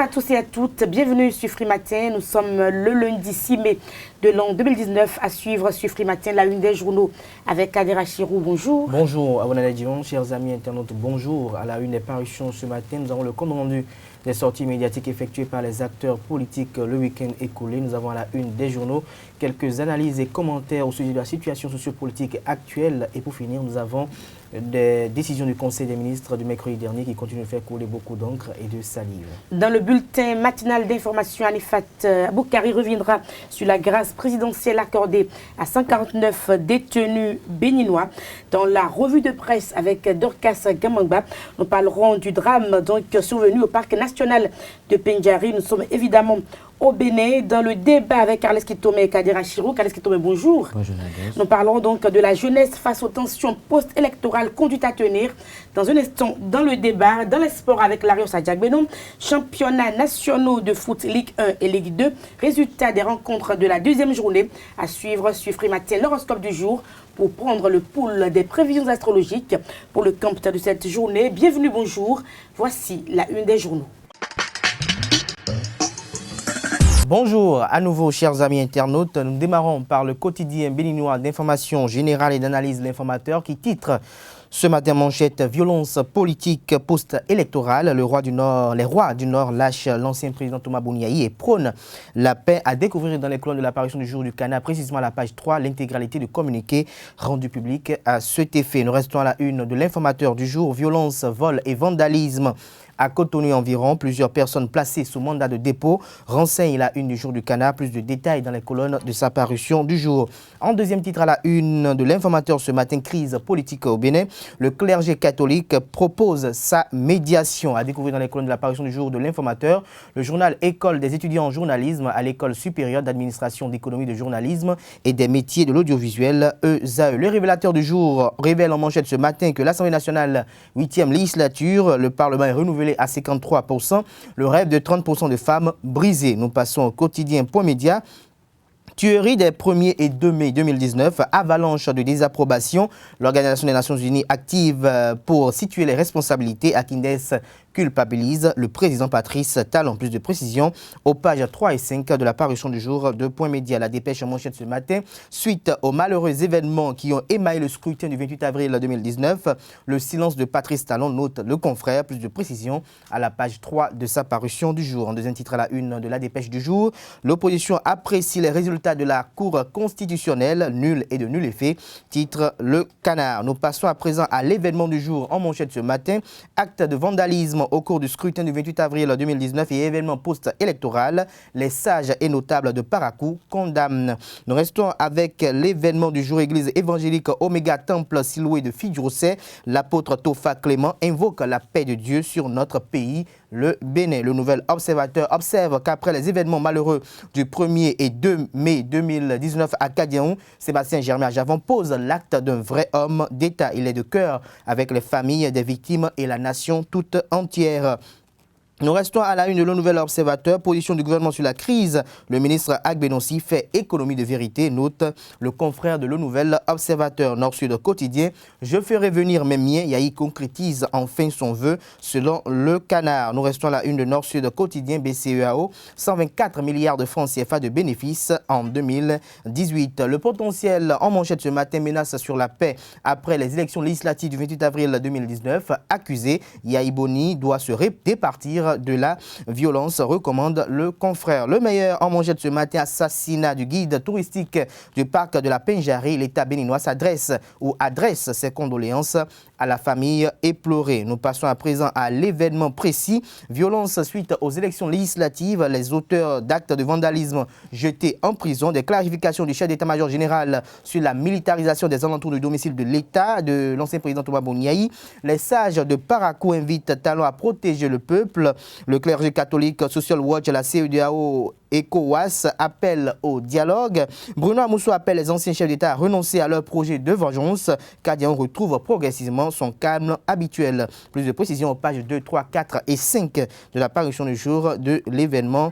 à tous et à toutes, bienvenue sur Free Matin. Nous sommes le lundi 6 mai de l'an 2019 à suivre sur Free Matin la une des journaux avec Kadera Chirou. Bonjour. Bonjour Abonade Dion, chers amis internautes, bonjour. À la une des parutions ce matin, nous avons le compte rendu des sorties médiatiques effectuées par les acteurs politiques le week-end écoulé. Nous avons à la une des journaux quelques analyses et commentaires au sujet de la situation sociopolitique actuelle. Et pour finir, nous avons des décisions du Conseil des ministres du mercredi dernier qui continuent de faire couler beaucoup d'encre et de salive. Dans le bulletin matinal d'information, Anifat Boukari reviendra sur la grâce présidentielle accordée à 149 détenus béninois. Dans la revue de presse avec Dorcas Gamangba, nous parlerons du drame survenu au parc national de Pendjari. Nous sommes évidemment au Bénin, dans le débat avec Carles Kitome et Kadera Chirou. Carles Kitome, bonjour. Bonjour, Nadège. Nous parlons donc de la jeunesse face aux tensions post-électorales conduites à tenir. Dans un instant, dans le débat, dans les sports avec Larios Adjagbenon, championnats nationaux de foot Ligue 1 et Ligue 2, résultats des rencontres de la deuxième journée à suivre sur Free Matin, l'horoscope du jour pour prendre le pouls des prévisions astrologiques pour le camp de cette journée. Bienvenue, bonjour. Voici la une des journaux. Bonjour à nouveau chers amis internautes, nous démarrons par le quotidien béninois d'information générale et d'analyse L'Informateur qui titre ce matin manchette violence politique post-électorale. Les rois du Nord lâchent l'ancien président Thomas Bouniaï et prônent la paix. À découvrir dans les colonnes de l'apparition du jour du Canard, précisément à la page 3, l'intégralité du communiqué rendu public à cet effet. Nous restons à la une de l'Informateur du jour, violence, vol et vandalisme. À Cotonou environ, plusieurs personnes placées sous mandat de dépôt. Renseigne la une du jour du Canard. Plus de détails dans les colonnes de sa parution du jour. En deuxième titre à la une de l'Informateur ce matin, crise politique au Bénin. Le clergé catholique propose sa médiation. À découvrir dans les colonnes de la parution du jour de l'Informateur. Le journal École des étudiants en journalisme à l'École supérieure d'administration d'économie de journalisme et des métiers de l'audiovisuel ESAE. Le révélateur du jour révèle en manchette ce matin que l'Assemblée nationale 8e législature, le Parlement est renouvelé à 53%, le rêve de 30% de femmes brisé. Nous passons au quotidien Point Média. Tuerie des 1er et 2 mai 2019, avalanche de désapprobation. L'Organisation des Nations Unies active pour situer les responsabilités. Akindes culpabilise le président Patrice Talon. Plus de précision aux pages 3 et 5 de la parution du jour de Point Média. La dépêche en manchette ce matin. Suite aux malheureux événements qui ont émaillé le scrutin du 28 avril 2019, le silence de Patrice Talon, note le confrère. Plus de précision à la page 3 de sa parution du jour. En deuxième titre à la une de la dépêche du jour, l'opposition apprécie les résultats de la Cour constitutionnelle, nul et de nul effet, titre Le Canard. Nous passons à présent à l'événement du jour en manchette ce matin. Acte de vandalisme au cours du scrutin du 28 avril 2019 et événement post-électoral. Les sages et notables de Parakou condamnent. Nous restons avec l'événement du jour église évangélique Oméga Temple Siloué de Fidjousset. L'apôtre Tofa Clément invoque la paix de Dieu sur notre pays, le Bénin. Le nouvel observateur observe qu'après les événements malheureux du 1er et 2 mai 2019 à Kadiaou, Sébastien Germain Javon pose l'acte d'un vrai homme d'État. Il est de cœur avec les familles des victimes et la nation toute entière. Nous restons à la une de Le Nouvel Observateur. Position du gouvernement sur la crise. Le ministre Agbenossi fait économie de vérité, note le confrère de Le Nouvel Observateur. Nord-Sud quotidien. Je ferai venir mes miens. Yahi concrétise enfin son vœu selon Le Canard. Nous restons à la une de Nord-Sud quotidien. BCEAO. 124 milliards de francs CFA de bénéfices en 2018. Le potentiel en manchette ce matin menace sur la paix après les élections législatives du 28 avril 2019. Accusé, Yahi Boni doit se départir de la violence, recommande le confrère. Le meilleur en manchette ce matin, assassinat du guide touristique du parc de la Pendjari. L'État béninois s'adresse ou adresse ses condoléances à la famille éplorée. Nous passons à présent à l'événement précis. Violence suite aux élections législatives. Les auteurs d'actes de vandalisme jetés en prison. Des clarifications du chef d'état-major général sur la militarisation des alentours du domicile de l'État de l'ancien président Thomas Bouniaï. Les sages de Parakou invitent Talon à protéger le peuple. Le clergé catholique Social Watch, la CEDEAO ECOWAS appelle au dialogue. Bruno Amousso appelle les anciens chefs d'État à renoncer à leur projet de vengeance. Kadian retrouve progressivement son calme habituel. Plus de précisions aux pages 2, 3, 4 et 5 de la parution du jour de l'événement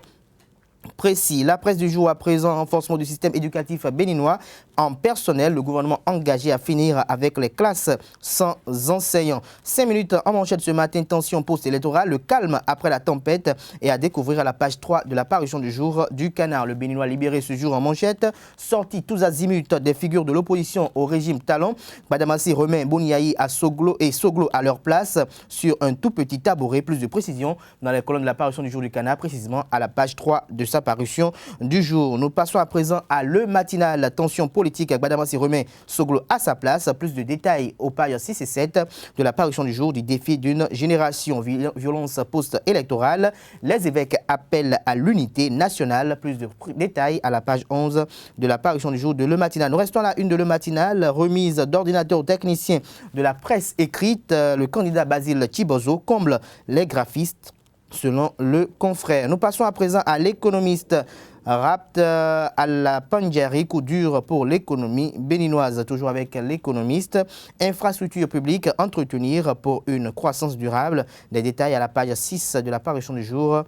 précis. La presse du jour à présent, renforcement du système éducatif béninois en personnel. Le gouvernement engagé à finir avec les classes sans enseignants. 5 minutes en manchette ce matin, tension post-électorale, le calme après la tempête et à découvrir à la page 3 de la parution du jour du Canard. Le Béninois libéré ce jour en manchette, sorti tous azimuts des figures de l'opposition au régime Talon. Badamassi remet Boniaï à Soglo et Soglo à leur place sur un tout petit tabouret. Plus de précision dans les colonnes de la parution du jour du Canard, précisément à la page 3 de sa parution du jour. Nous passons à présent à le matinal. Tension politique avec Badamassi remet Soglo à sa place. Plus de détails aux pages 6 et 7 de la parution du jour du défi d'une génération. Violence post-électorale. Les évêques appellent à l'unité nationale. Plus de détails à la page 11 de la parution du jour de Le Matinal. Nous restons à la une de Le Matinal. Remise d'ordinateurs aux techniciens de la presse écrite. Le candidat Basile Chibozo comble les graphistes selon le confrère. Nous passons à présent à l'économiste. Rapt à la Pandjari, coup dur pour l'économie béninoise. Toujours avec l'économiste. Infrastructure publique, entretenir pour une croissance durable. Des détails à la page 6 de la parution du jour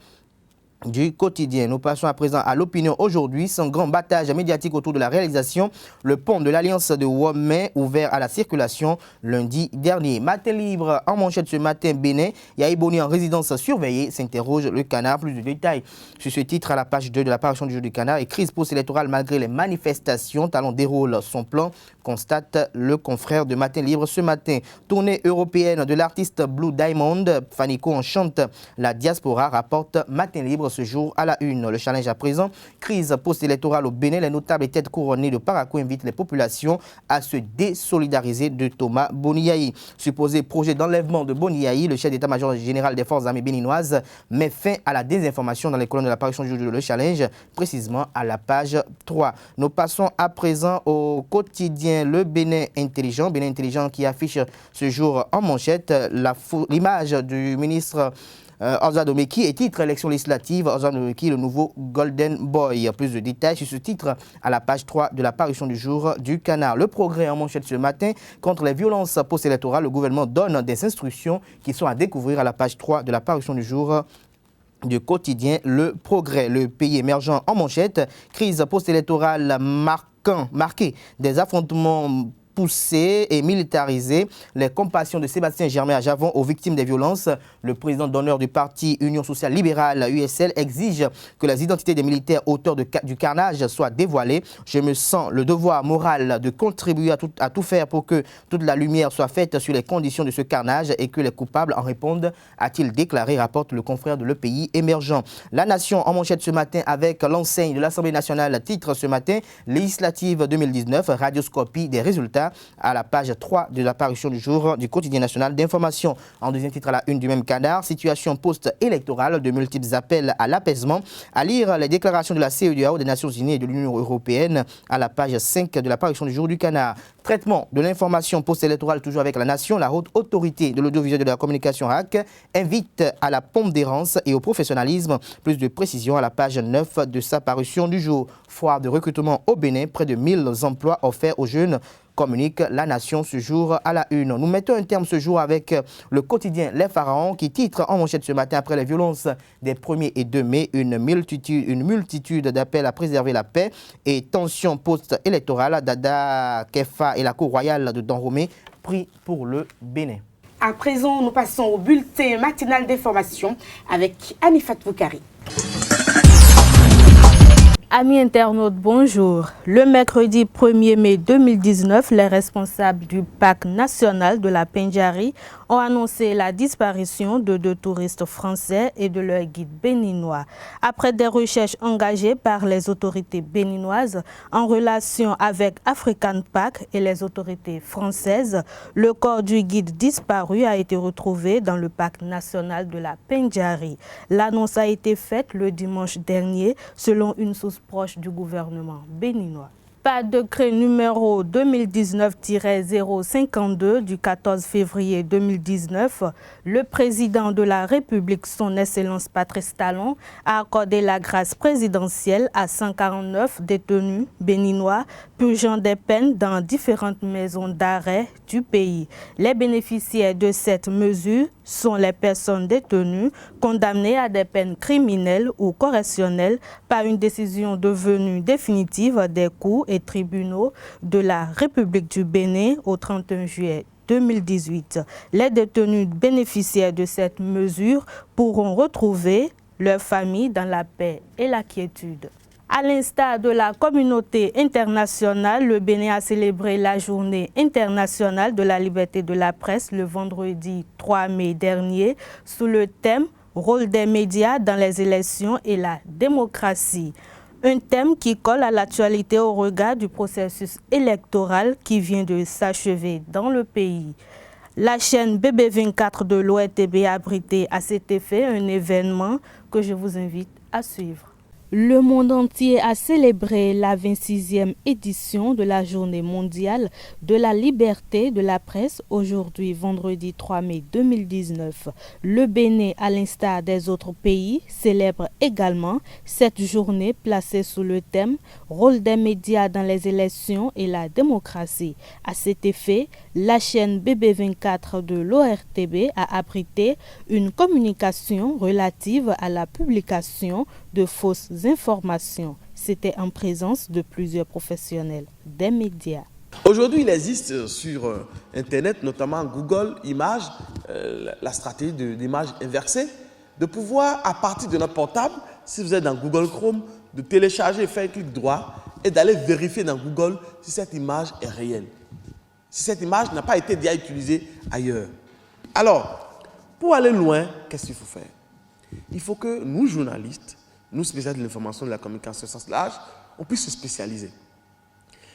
du quotidien. Nous passons à présent à l'opinion aujourd'hui. Sans grand battage médiatique autour de la réalisation, le pont de l'Alliance de Womé ouvert à la circulation lundi dernier. Matin libre en manchette ce matin, Bénin. Yaïboni en résidence surveillée, s'interroge le Canard. Plus de détails sur ce titre à la page 2 de la parution du jour du Canard. Et crise post-électorale malgré les manifestations. Talon déroule son plan, constate le confrère de Matin libre ce matin. Tournée européenne de l'artiste Blue Diamond. Fanico enchante la diaspora, rapporte Matin libre ce jour à la une. Le challenge à présent, crise post-électorale au Bénin. Les notables et têtes couronnées de Parakou invitent les populations à se désolidariser de Thomas Boniaï. Supposé projet d'enlèvement de Boniaï, le chef d'état-major général des forces armées béninoises met fin à la désinformation dans les colonnes de la parution du jour de Le Challenge, précisément à la page 3. Nous passons à présent au quotidien Le Bénin Intelligent. Bénin Intelligent qui affiche ce jour en manchette l'image du ministre Ozan Omeki et titre élection législative, Ozan Omeki, le nouveau Golden Boy. Plus de détails sur ce titre à la page 3 de la parution du jour du Canard. Le progrès en manchette ce matin contre les violences post-électorales. Le gouvernement donne des instructions qui sont à découvrir à la page 3 de la parution du jour du quotidien Le Progrès. Le pays émergent en manchette, crise post-électorale marquée des affrontements poussés et militarisés. Les compassions de Sébastien Germain à Javon aux victimes des violences. Le président d'honneur du parti Union sociale libérale, USL, exige que les identités des militaires auteurs du carnage soient dévoilées. Je me sens le devoir moral de contribuer à tout faire pour que toute la lumière soit faite sur les conditions de ce carnage et que les coupables en répondent, a-t-il déclaré, rapporte le confrère de Le Pays émergent. La Nation en manchette ce matin avec l'enseigne de l'Assemblée nationale, titre ce matin, législative 2019, radioscopie des résultats à la page 3 de la parution du jour du quotidien national d'information. En deuxième titre à la une du même Canard, situation post-électorale, de multiples appels à l'apaisement. À lire les déclarations de la CEDEAO, des Nations Unies et de l'Union européenne à la page 5 de la parution du jour du Canard. Traitement de l'information post-électorale toujours avec la Nation, la haute autorité de l'audiovisuel et de la communication RAC invite à la pondérance et au professionnalisme. Plus de précision à la page 9 de sa parution du jour. Foire de recrutement au Bénin, près de 1000 emplois offerts aux jeunes, communique la Nation ce jour à la une. Nous mettons un terme ce jour avec le quotidien Les Pharaons qui titre en manchette ce matin après les violences des 1er et 2 mai, une multitude d'appels à préserver la paix et tension post-électorale. Dada Kefa et la Cour royale de Dahomey prient pour le Bénin. À présent, nous passons au bulletin matinal d'information avec Anifat Boukari. Amis internautes, bonjour. Le mercredi 1er mai 2019, les responsables du parc national de la Pendjari ont annoncé la disparition de 2 touristes français et de leur guide béninois. Après des recherches engagées par les autorités béninoises en relation avec African Park et les autorités françaises, le corps du guide disparu a été retrouvé dans le parc national de la Pendjari. L'annonce a été faite le dimanche dernier selon une source proche du gouvernement béninois. Par décret numéro 2019-052 du 14 février 2019, le président de la République, son Excellence Patrice Talon, a accordé la grâce présidentielle à 149 détenus béninois purgeant des peines dans différentes maisons d'arrêt du pays. Les bénéficiaires de cette mesure sont les personnes détenues condamnées à des peines criminelles ou correctionnelles par une décision devenue définitive des cours et et tribunaux de la République du Bénin au 31 juillet 2018. Les détenus bénéficiaires de cette mesure pourront retrouver leur famille dans la paix et la quiétude. À l'instar de la communauté internationale, le Bénin a célébré la Journée internationale de la liberté de la presse le vendredi 3 mai dernier sous le thème « Rôle des médias dans les élections et la démocratie ». Un thème qui colle à l'actualité au regard du processus électoral qui vient de s'achever dans le pays. La chaîne BB24 de l'ORTB a abrité à cet effet un événement que je vous invite à suivre. Le monde entier a célébré la 26e édition de la Journée mondiale de la liberté de la presse aujourd'hui, vendredi 3 mai 2019. Le Bénin, à l'instar des autres pays, célèbre également cette journée placée sous le thème « Rôle des médias dans les élections et la démocratie ». À cet effet, la chaîne BB24 de l'ORTB a abrité une communication relative à la publication de fausses informations. C'était en présence de plusieurs professionnels des médias. Aujourd'hui, il existe sur Internet, notamment Google Images, la stratégie d'image inversée, de pouvoir, à partir de notre portable, si vous êtes dans Google Chrome, de télécharger et faire un clic droit et d'aller vérifier dans Google si cette image est réelle. Si cette image n'a pas été déjà utilisée ailleurs. Alors, pour aller loin, qu'est-ce qu'il faut faire? Il faut que nous, journalistes, nous, spécialistes de l'information, de la communication au sens large, on puisse se spécialiser.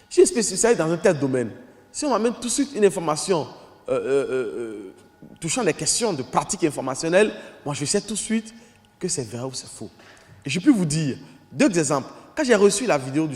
Si je suis spécialisé dans un tel domaine, si on m'amène tout de suite une information touchant les questions de pratique informationnelle, moi je sais tout de suite que c'est vrai ou c'est faux. Et je peux vous dire, deux exemples. Quand j'ai reçu la vidéo de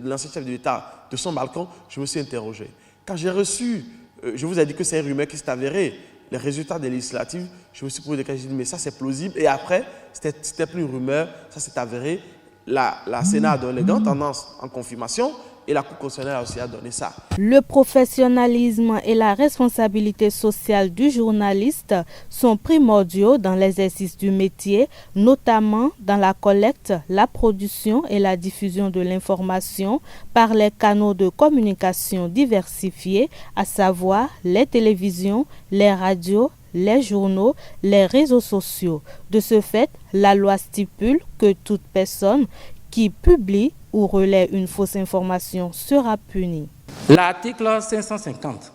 l'ancien chef de l'État de son balcon, je me suis interrogé. Quand j'ai reçu, je vous ai dit que c'est une rumeur qui s'est avérée, les résultats des législatives, je me suis posé des questions, j'ai dit mais ça c'est plausible. Et après, c'était plus une rumeur, ça s'est avéré. La Sénat a donné les grandes tendances en confirmation et la Cour constitutionnelle aussi a donné ça. Le professionnalisme et la responsabilité sociale du journaliste sont primordiaux dans l'exercice du métier, notamment dans la collecte, la production et la diffusion de l'information par les canaux de communication diversifiés, à savoir les télévisions, les radios, les journaux, les réseaux sociaux. De ce fait, la loi stipule que toute personne qui publie ou relaie une fausse information sera punie. L'article 550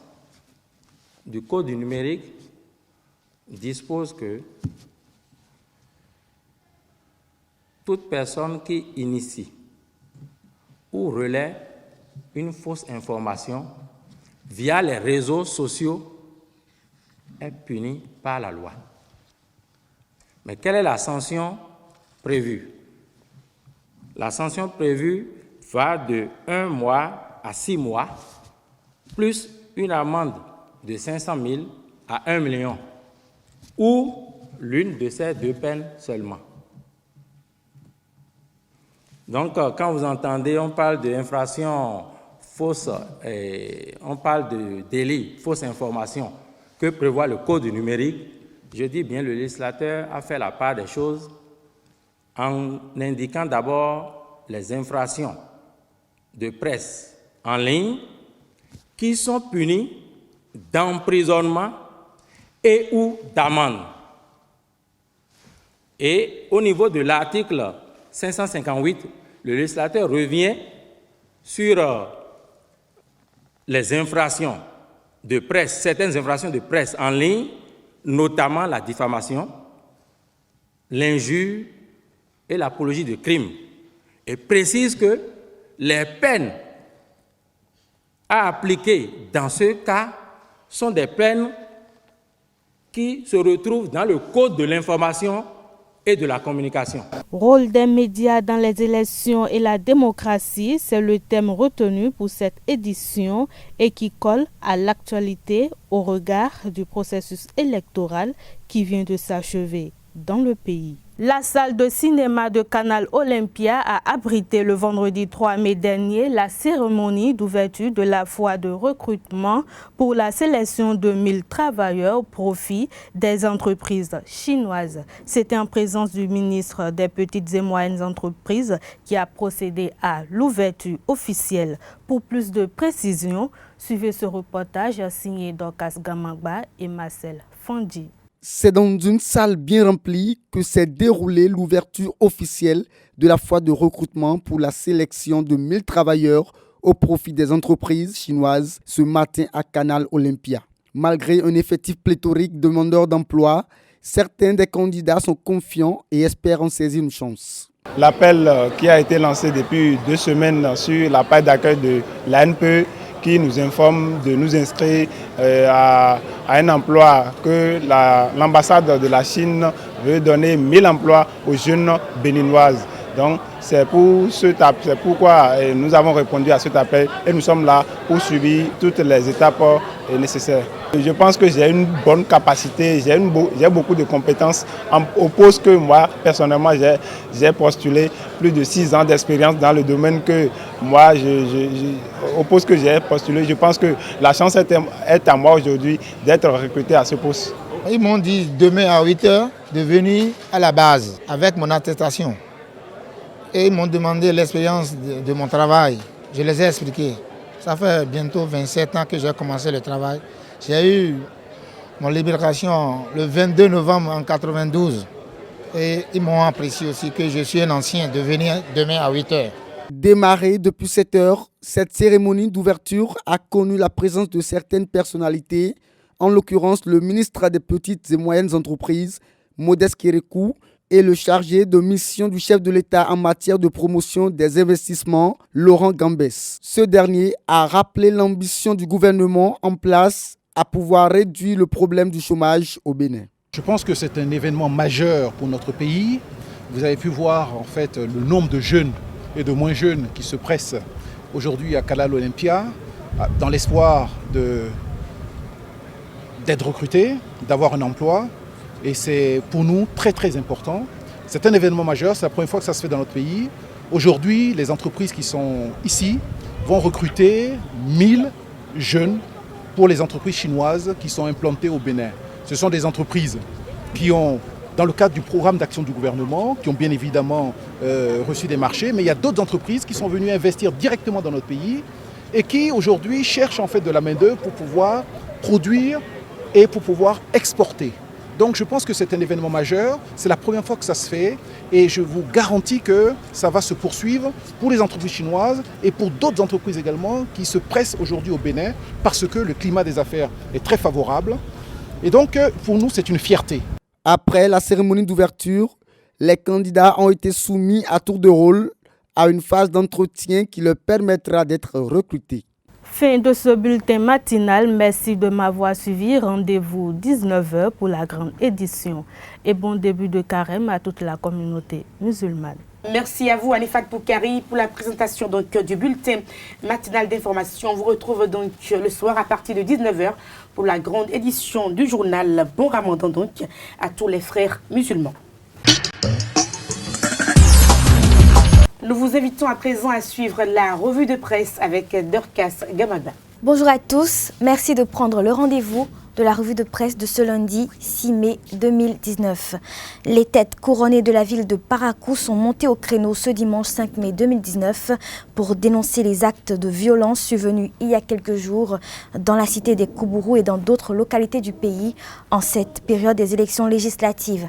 du Code du numérique dispose que toute personne qui initie ou relaie une fausse information via les réseaux sociaux est punie par la loi. Mais quelle est la sanction prévue? La sanction prévue va de 1 mois à 6 mois, plus une amende de 500 000 à 1 million, ou l'une de ces deux peines seulement. Donc, quand vous entendez, on parle d'infraction fausse, on parle de délit, fausse information, que prévoit le Code du numérique, je dis bien le législateur a fait la part des choses en indiquant d'abord les infractions de presse en ligne qui sont punies d'emprisonnement et ou d'amende. Et au niveau de l'article 558, le législateur revient sur les infractions de presse, certaines infractions de presse en ligne, notamment la diffamation, l'injure et l'apologie de crime, et précise que les peines à appliquer dans ce cas sont des peines qui se retrouvent dans le Code de l'information et de la communication. Rôle des médias dans les élections et la démocratie, c'est le thème retenu pour cette édition et qui colle à l'actualité au regard du processus électoral qui vient de s'achever dans le pays. La salle de cinéma de Canal Olympia a abrité le vendredi 3 mai dernier la cérémonie d'ouverture de la foire de recrutement pour la sélection de 1000 travailleurs au profit des entreprises chinoises. C'était en présence du ministre des Petites et Moyennes Entreprises qui a procédé à l'ouverture officielle. Pour plus de précisions, suivez ce reportage signé Dorcas Gamagba et Marcel Fondi. C'est dans une salle bien remplie que s'est déroulée l'ouverture officielle de la foire de recrutement pour la sélection de 1000 travailleurs au profit des entreprises chinoises ce matin à Canal Olympia. Malgré un effectif pléthorique de demandeurs d'emploi, certains des candidats sont confiants et espèrent en saisir une chance. L'appel qui a été lancé depuis 2 semaines sur la page d'accueil de l'ANPE qui nous informe de nous inscrire à un emploi que l'ambassade de la Chine veut donner 1000 emplois aux jeunes béninoises. Donc c'est pourquoi nous avons répondu à cet appel et nous sommes là pour suivre toutes les étapes nécessaires. Je pense que j'ai une bonne capacité, j'ai beaucoup de compétences au poste que moi personnellement j'ai postulé, plus de 6 ans d'expérience dans le domaine que moi au poste que j'ai postulé. Je pense que la chance est à moi aujourd'hui d'être recruté à ce poste. Ils m'ont dit demain à 8 h de venir à la base avec mon attestation. Et ils m'ont demandé l'expérience de mon travail. Je les ai expliqué. Ça fait bientôt 27 ans que j'ai commencé le travail. J'ai eu mon libération le 22 novembre en 92. Et ils m'ont apprécié aussi que je suis un ancien de venir demain à 8 h. Démarrée depuis 7 h, cette cérémonie d'ouverture a connu la présence de certaines personnalités, en l'occurrence le ministre des Petites et Moyennes Entreprises, Modeste Kérékou, et le chargé de mission du chef de l'État en matière de promotion des investissements, Laurent Gambès. Ce dernier a rappelé l'ambition du gouvernement en place à pouvoir réduire le problème du chômage au Bénin. Je pense que c'est un événement majeur pour notre pays. Vous avez pu voir en fait le nombre de jeunes et de moins jeunes qui se pressent aujourd'hui à Canal Olympia dans l'espoir d'être recrutés, d'avoir un emploi. Et c'est pour nous très très important. C'est un événement majeur, c'est la première fois que ça se fait dans notre pays. Aujourd'hui, les entreprises qui sont ici vont recruter 1000 jeunes pour les entreprises chinoises qui sont implantées au Bénin. Ce sont des entreprises qui ont, dans le cadre du programme d'action du gouvernement, qui ont bien évidemment reçu des marchés, mais il y a d'autres entreprises qui sont venues investir directement dans notre pays et qui aujourd'hui cherchent en fait de la main-d'œuvre pour pouvoir produire et pour pouvoir exporter. Donc je pense que c'est un événement majeur, c'est la première fois que ça se fait et je vous garantis que ça va se poursuivre pour les entreprises chinoises et pour d'autres entreprises également qui se pressent aujourd'hui au Bénin parce que le climat des affaires est très favorable et donc pour nous c'est une fierté. Après la cérémonie d'ouverture, les candidats ont été soumis à tour de rôle à une phase d'entretien qui leur permettra d'être recrutés. Fin de ce bulletin matinal. Merci de m'avoir suivi. Rendez-vous 19 h pour la grande édition. Et bon début de carême à toute la communauté musulmane. Merci à vous, Anifat Poukari, pour la présentation du bulletin matinal d'information. On vous retrouve donc le soir à partir de 19 h pour la grande édition du journal. Bon Ramadan donc à tous les frères musulmans. Nous vous invitons à présent à suivre la revue de presse avec Dorcas Gamagba. Bonjour à tous, merci de prendre le rendez-vous de la revue de presse de ce lundi 6 mai 2019. Les têtes couronnées de la ville de Parakou sont montées au créneau ce dimanche 5 mai 2019 pour dénoncer les actes de violence survenus il y a quelques jours dans la cité des Koubourou et dans d'autres localités du pays en cette période des élections législatives.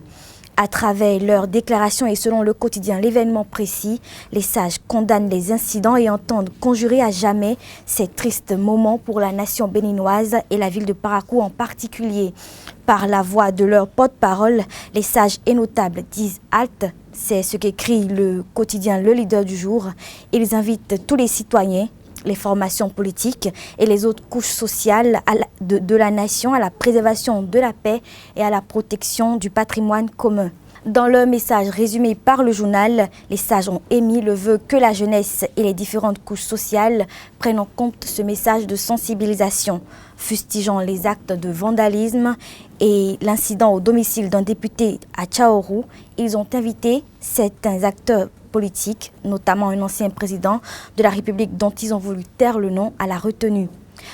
À travers leurs déclarations et selon le quotidien L'événement précis, les sages condamnent les incidents et entendent conjurer à jamais ces tristes moments pour la nation béninoise et la ville de Parakou en particulier. Par la voix de leur porte-parole, les sages et notables disent halte. C'est ce qu'écrit le quotidien Le Leader du jour. Ils invitent tous les citoyens, les formations politiques et les autres couches sociales de la nation à la préservation de la paix et à la protection du patrimoine commun. Dans leur message résumé par le journal, les sages ont émis le vœu que la jeunesse et les différentes couches sociales prennent en compte ce message de sensibilisation, fustigeant les actes de vandalisme et l'incident au domicile d'un député à Tchaourou, ils ont invité certains acteurs politiques, notamment un ancien président de la République dont ils ont voulu taire le nom, à la retenue.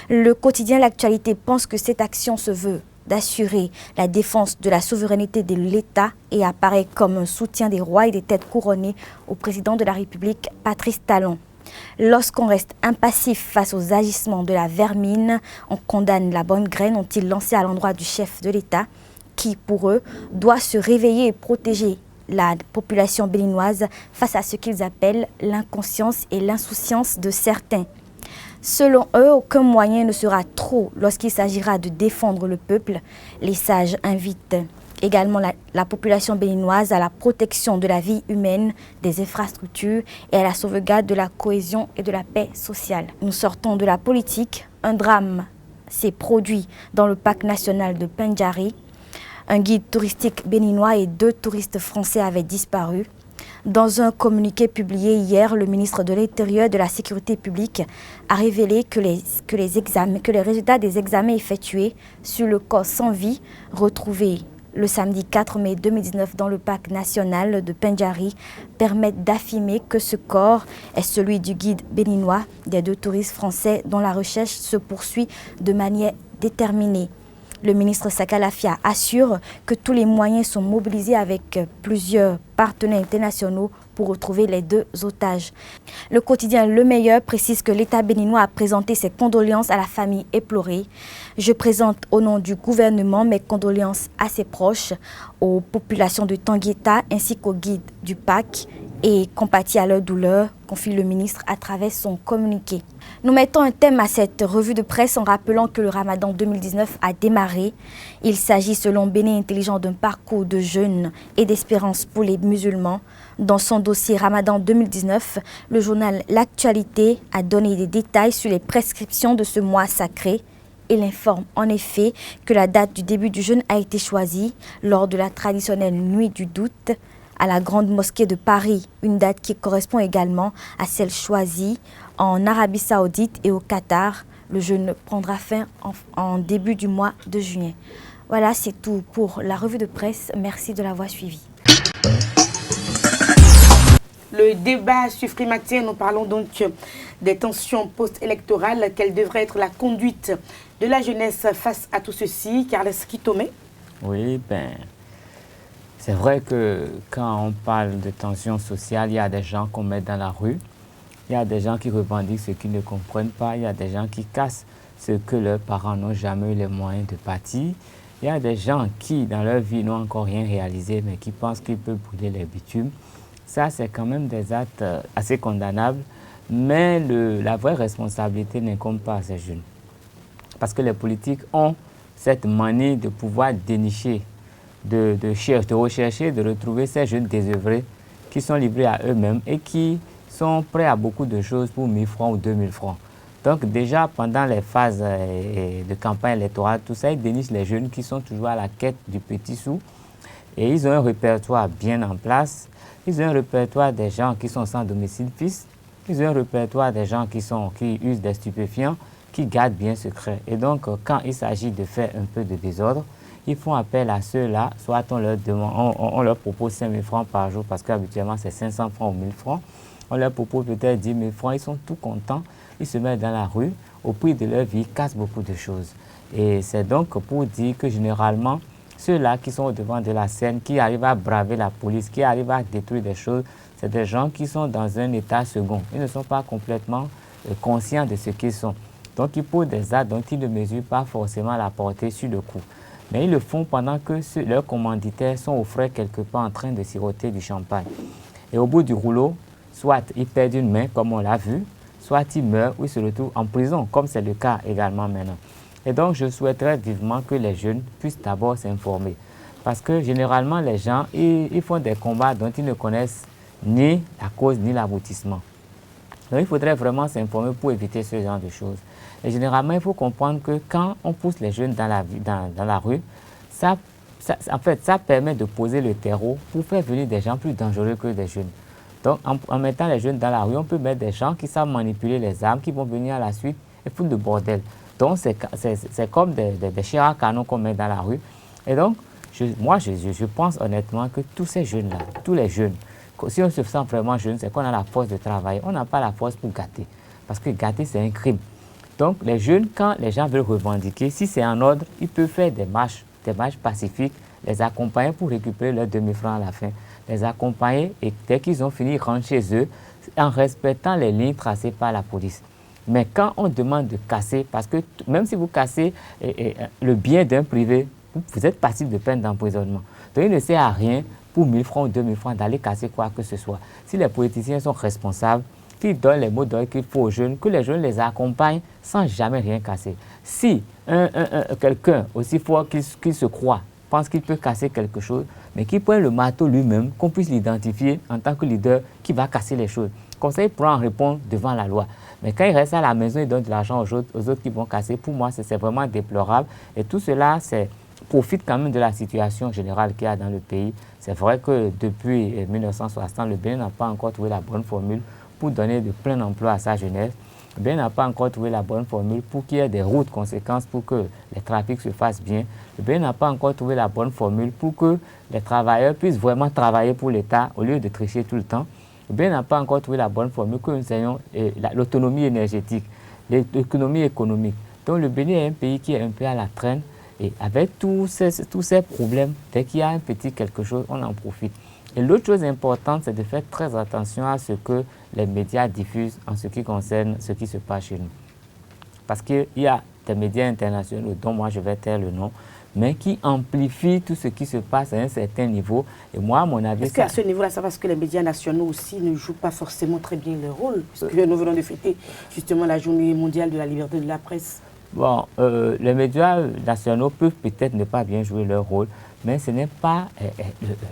Le quotidien L'Actualité pense que cette action se veut d'assurer la défense de la souveraineté de l'État et apparaît comme un soutien des rois et des têtes couronnées au président de la République, Patrice Talon. Lorsqu'on reste impassif face aux agissements de la vermine, on condamne la bonne graine, ont-ils lancé à l'endroit du chef de l'État, qui, pour eux, doit se réveiller et protéger la population béninoise face à ce qu'ils appellent l'inconscience et l'insouciance de certains. Selon eux, aucun moyen ne sera trop lorsqu'il s'agira de défendre le peuple. Les sages invitent également la population béninoise à la protection de la vie humaine, des infrastructures et à la sauvegarde de la cohésion et de la paix sociale. Nous sortons de la politique. Un drame s'est produit dans le parc national de Pendjari. Un guide touristique béninois et 2 touristes français avaient disparu. Dans un communiqué publié hier, le ministre de l'Intérieur et de la Sécurité publique a révélé que les résultats des examens effectués sur le corps sans vie retrouvé le samedi 4 mai 2019 dans le parc national de Pendjari permettent d'affirmer que ce corps est celui du guide béninois des 2 touristes français dont la recherche se poursuit de manière déterminée. Le ministre Sakalafia assure que tous les moyens sont mobilisés avec plusieurs partenaires internationaux pour retrouver les 2 otages. Le quotidien Le Meilleur précise que l'État béninois a présenté ses condoléances à la famille éplorée. Je présente au nom du gouvernement mes condoléances à ses proches, aux populations de Tanguieta ainsi qu'aux guides du parc et compatit à leur douleur, confie le ministre à travers son communiqué. Nous mettons un thème à cette revue de presse en rappelant que le Ramadan 2019 a démarré. Il s'agit selon Bénin Intelligent d'un parcours de jeûne et d'espérance pour les musulmans. Dans son dossier Ramadan 2019, le journal L'Actualité a donné des détails sur les prescriptions de ce mois sacré. Il informe en effet que la date du début du jeûne a été choisie lors de la traditionnelle nuit du doute à la Grande Mosquée de Paris, une date qui correspond également à celle choisie en Arabie Saoudite et au Qatar. Le jeûne prendra fin en début du mois de juin. Voilà, c'est tout pour la revue de presse. Merci de l'avoir suivi. Le débat suffit matin, nous parlons donc des tensions post-électorales. Quelle devrait être la conduite de la jeunesse face à tout ceci? Carles Kitomé. Oui, c'est vrai que quand on parle de tensions sociales, il y a des gens qu'on met dans la rue, il y a des gens qui revendiquent ce qu'ils ne comprennent pas, il y a des gens qui cassent ce que leurs parents n'ont jamais eu les moyens de bâtir. Il y a des gens qui, dans leur vie, n'ont encore rien réalisé, mais qui pensent qu'ils peuvent brûler les bitumes. Ça, c'est quand même des actes assez condamnables, mais la vraie responsabilité n'incombe pas à ces jeunes. Parce que les politiques ont cette manie de pouvoir dénicher, de rechercher, de retrouver ces jeunes désœuvrés qui sont livrés à eux-mêmes et qui sont prêts à beaucoup de choses pour 1000 francs ou 2000 francs. Donc déjà, pendant les phases de campagne électorale, tout ça, ils dénichent les jeunes qui sont toujours à la quête du petit sou. Et ils ont un répertoire bien en place. Ils ont un répertoire des gens qui sont sans domicile fixe. Ils ont un répertoire des gens qui usent des stupéfiants, qui gardent bien secret. Et donc, quand il s'agit de faire un peu de désordre, ils font appel à ceux-là, soit on leur propose 5 000 francs par jour, parce qu'habituellement c'est 500 francs ou 1000 francs. On leur propose peut-être 10 000 francs, ils sont tout contents, ils se mettent dans la rue, au prix de leur vie, ils cassent beaucoup de choses. Et c'est donc pour dire que généralement, ceux-là qui sont au devant de la scène, qui arrivent à braver la police, qui arrivent à détruire des choses, c'est des gens qui sont dans un état second. Ils ne sont pas complètement conscients de ce qu'ils sont. Donc ils posent des actes dont ils ne mesurent pas forcément la portée sur le coup. Mais ils le font pendant que leurs commanditaires sont au frais quelque part en train de siroter du champagne. Et au bout du rouleau, soit ils perdent une main, comme on l'a vu, soit ils meurent ou ils se retrouvent en prison, comme c'est le cas également maintenant. Et donc, je souhaiterais vivement que les jeunes puissent d'abord s'informer. Parce que généralement, les gens, ils font des combats dont ils ne connaissent ni la cause ni l'aboutissement. Donc, il faudrait vraiment s'informer pour éviter ce genre de choses. Et généralement, il faut comprendre que quand on pousse les jeunes dans la rue, ça permet de poser le terreau pour faire venir des gens plus dangereux que des jeunes. Donc, en mettant les jeunes dans la rue, on peut mettre des gens qui savent manipuler les armes, qui vont venir à la suite et foutre le bordel. Donc, c'est comme des chairs à canon qu'on met dans la rue. Et donc, je pense honnêtement que tous ces jeunes-là, tous les jeunes, si on se sent vraiment jeune, c'est qu'on a la force de travailler. On n'a pas la force pour gâter. Parce que gâter, c'est un crime. Donc, les jeunes, quand les gens veulent revendiquer, si c'est en ordre, ils peuvent faire des marches pacifiques, les accompagner pour récupérer leurs 2000 francs à la fin, les accompagner et dès qu'ils ont fini, ils rentrent chez eux en respectant les lignes tracées par la police. Mais quand on demande de casser, parce que même si vous cassez le bien d'un privé, vous êtes passible de peine d'emprisonnement. Donc, il ne sert à rien pour 1000 francs ou 2000 francs d'aller casser quoi que ce soit. Si les politiciens sont responsables, qu'ils donnent les mots d'ordre qu'il faut aux jeunes, que les jeunes les accompagnent sans jamais rien casser. Si quelqu'un aussi fort qu'il se croit, pense qu'il peut casser quelque chose, mais qu'il prenne le marteau lui-même, qu'on puisse l'identifier en tant que leader qui va casser les choses. Comme ça, il pourra en répondre devant la loi. Mais quand il reste à la maison, il donne de l'argent aux autres qui vont casser. Pour moi, c'est vraiment déplorable. Et tout cela, profite quand même de la situation générale qu'il y a dans le pays. C'est vrai que depuis 1960, le Bénin n'a pas encore trouvé la bonne formule pour donner de plein emploi à sa jeunesse. Le Bénin n'a pas encore trouvé la bonne formule pour qu'il y ait des routes conséquences pour que les trafics se fassent bien. Le Bénin n'a pas encore trouvé la bonne formule pour que les travailleurs puissent vraiment travailler pour l'État au lieu de tricher tout le temps. Le Bénin n'a pas encore trouvé la bonne formule que nous ayons l'autonomie énergétique, l'économie économique. Donc le Bénin est un pays qui est un peu à la traîne et avec tous ces problèmes, dès qu'il y a un petit quelque chose, on en profite. Et l'autre chose importante, c'est de faire très attention à ce que les médias diffusent en ce qui concerne ce qui se passe chez nous. Parce qu'il y a des médias internationaux dont moi je vais taire le nom, mais qui amplifient tout ce qui se passe à un certain niveau. Et moi, à mon avis... Est-ce qu'à ce niveau-là, ça parce que les médias nationaux aussi ne jouent pas forcément très bien leur rôle? Parce que nous venons de fêter justement la journée mondiale de la liberté de la presse. Bon, les médias nationaux peuvent peut-être ne pas bien jouer leur rôle, mais ce n'est pas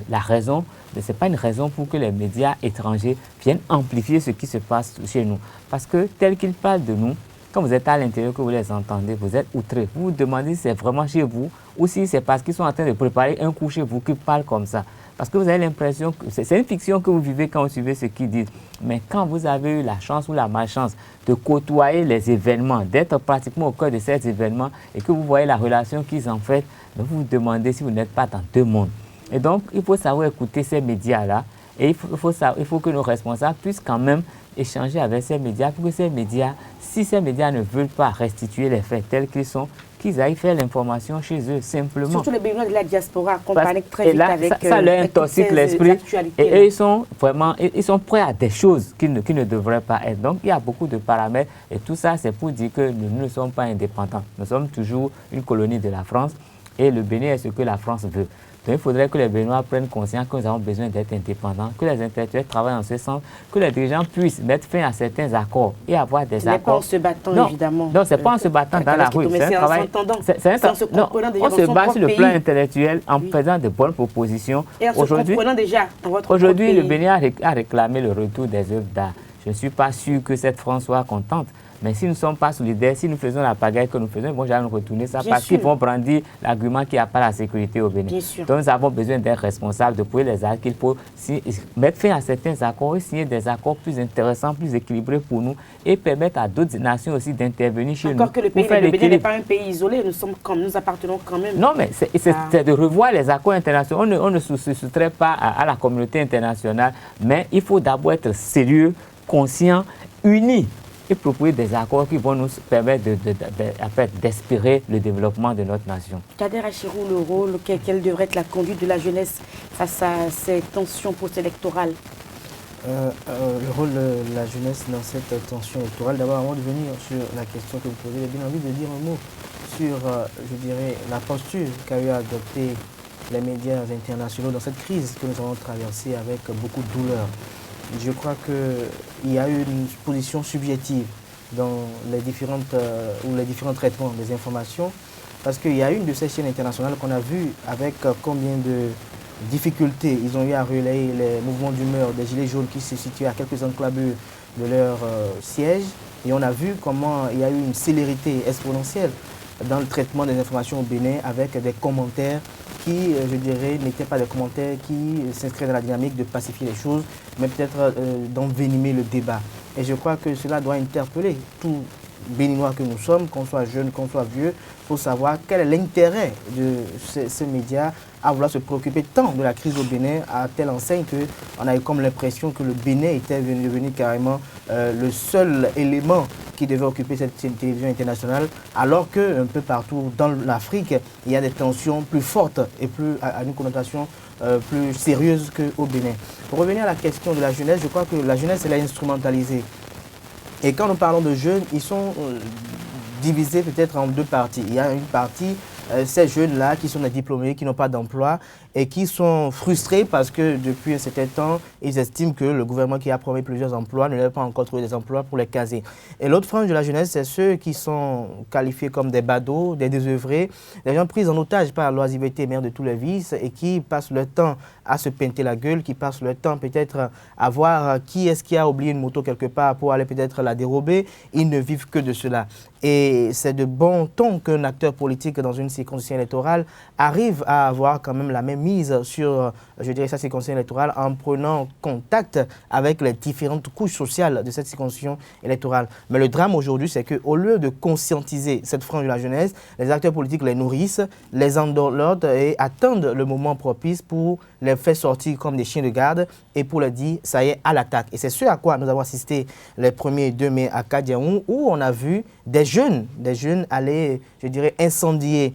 la raison, ce n'est pas une raison pour que les médias étrangers viennent amplifier ce qui se passe chez nous. Parce que tel qu'ils parlent de nous, quand vous êtes à l'intérieur, que vous les entendez, vous êtes outrés. Vous vous demandez si c'est vraiment chez vous ou si c'est parce qu'ils sont en train de préparer un coup chez vous qu'ils parlent comme ça. Parce que vous avez l'impression que c'est une fiction que vous vivez quand vous suivez ce qu'ils disent. Mais quand vous avez eu la chance ou la malchance de côtoyer les événements, d'être pratiquement au cœur de ces événements et que vous voyez la relation qu'ils en font, vous vous demandez si vous n'êtes pas dans deux mondes. Et donc, il faut savoir écouter ces médias-là et il faut que nos responsables puissent quand même échanger avec ces médias pour que ces médias, si ces médias ne veulent pas restituer les faits tels qu'ils sont, qu'ils aillent faire l'information chez eux, simplement. Surtout les Béninois de la diaspora comparent très vite avec ça leur intoxique l'esprit. Et ils sont vraiment, ils sont prêts à des choses qui ne devraient pas être. Donc, il y a beaucoup de paramètres. Et tout ça, c'est pour dire que nous ne sommes pas indépendants. Nous sommes toujours une colonie de la France. Et le Bénin est ce que la France veut. Donc, il faudrait que les Béninois prennent conscience que nous avons besoin d'être indépendants, que les intellectuels travaillent en ce sens, que les dirigeants puissent mettre fin à certains accords et avoir des accords. Ce n'est pas en se battant, évidemment. Non, ce n'est pas en se battant dans la rue. C'est un s'entendant. On se bat sur le plan intellectuel en faisant de bonnes propositions. Et en se comprenant déjà dans votre Aujourd'hui, le Bénin a réclamé le retour des œuvres d'art. Je ne suis pas sûr que cette France soit contente. Mais si nous ne sommes pas solidaires, si nous faisons la pagaille que nous faisons, bon, j'allais nous retourner ça parce qu'ils vont brandir l'argument qu'il n'y a pas la sécurité au Bénin. Donc nous avons besoin d'être responsables, de pouvoir les accords qu'il faut mettre fin à certains accords et signer des accords plus intéressants, plus équilibrés pour nous et permettre à d'autres nations aussi d'intervenir chez nous. Encore que le Bénin n'est pas un pays isolé, nous appartenons quand même. Non, mais c'est de revoir les accords internationaux. On ne se soustrait pas à la communauté internationale, mais il faut d'abord être sérieux, conscient, unis et proposer des accords qui vont nous permettre d'espérer le développement de notre nation. Kader Achirou, le rôle, quelle devrait être la conduite de la jeunesse face à ces tensions post-électorales? Le rôle de la jeunesse dans cette tension électorale, d'abord avant de venir sur la question que vous posez, j'ai bien envie de dire un mot sur, je dirais, la posture qu'a eu à adopter les médias internationaux dans cette crise que nous avons traversée avec beaucoup de douleur. Je crois qu'il y a eu une position subjective dans les différents traitements des informations, parce qu'il y a une de ces chaînes internationales qu'on a vu avec combien de difficultés ils ont eu à relayer les mouvements d'humeur des Gilets jaunes qui se situaient à quelques enclavures de leur siège. Et on a vu comment il y a eu une célérité exponentielle dans le traitement des informations au Bénin avec des commentaires qui, je dirais, n'étaient pas des commentaires qui s'inscrivent dans la dynamique de pacifier les choses, mais peut-être d'envenimer le débat. Et je crois que cela doit interpeller tous Béninois que nous sommes, qu'on soit jeune, qu'on soit vieux, pour savoir quel est l'intérêt de ces médias à vouloir se préoccuper tant de la crise au Bénin, à telle enseigne qu'on a eu comme l'impression que le Bénin était devenu carrément le seul élément qui devait occuper cette télévision internationale, alors qu'un peu partout dans l'Afrique, il y a des tensions plus fortes et à une connotation plus sérieuse qu'au Bénin. Pour revenir à la question de la jeunesse, je crois que la jeunesse, elle est instrumentalisée. Et quand nous parlons de jeunes, ils sont divisés peut-être en deux parties. Il y a une partie, ces jeunes-là qui sont des diplômés, qui n'ont pas d'emploi et qui sont frustrés parce que depuis un certain temps, ils estiment que le gouvernement qui a promis plusieurs emplois ne leur a pas encore trouvé des emplois pour les caser. Et l'autre frange de la jeunesse, c'est ceux qui sont qualifiés comme des badauds, des désœuvrés, des gens pris en otage par l'oisiveté mère de tous les vices et qui passent leur temps à se peinter la gueule, qui passent leur temps peut-être à voir qui est-ce qui a oublié une moto quelque part pour aller peut-être la dérober. Ils ne vivent que de cela. Et c'est de bon ton qu'un acteur politique dans une circonscription électorale arrive à avoir quand même la même mise sur, je dirais, sa circonscription électorale en prenant contact avec les différentes couches sociales de cette circonscription électorale. Mais le drame aujourd'hui, c'est qu'au lieu de conscientiser cette frange de la jeunesse, les acteurs politiques les nourrissent, les endorment et attendent le moment propice pour les faire sortir comme des chiens de garde et pour leur dire, ça y est, à l'attaque. Et c'est ce à quoi nous avons assisté les 1er et 2 mai à Kadiaou, où on a vu des jeunes aller, je dirais, incendier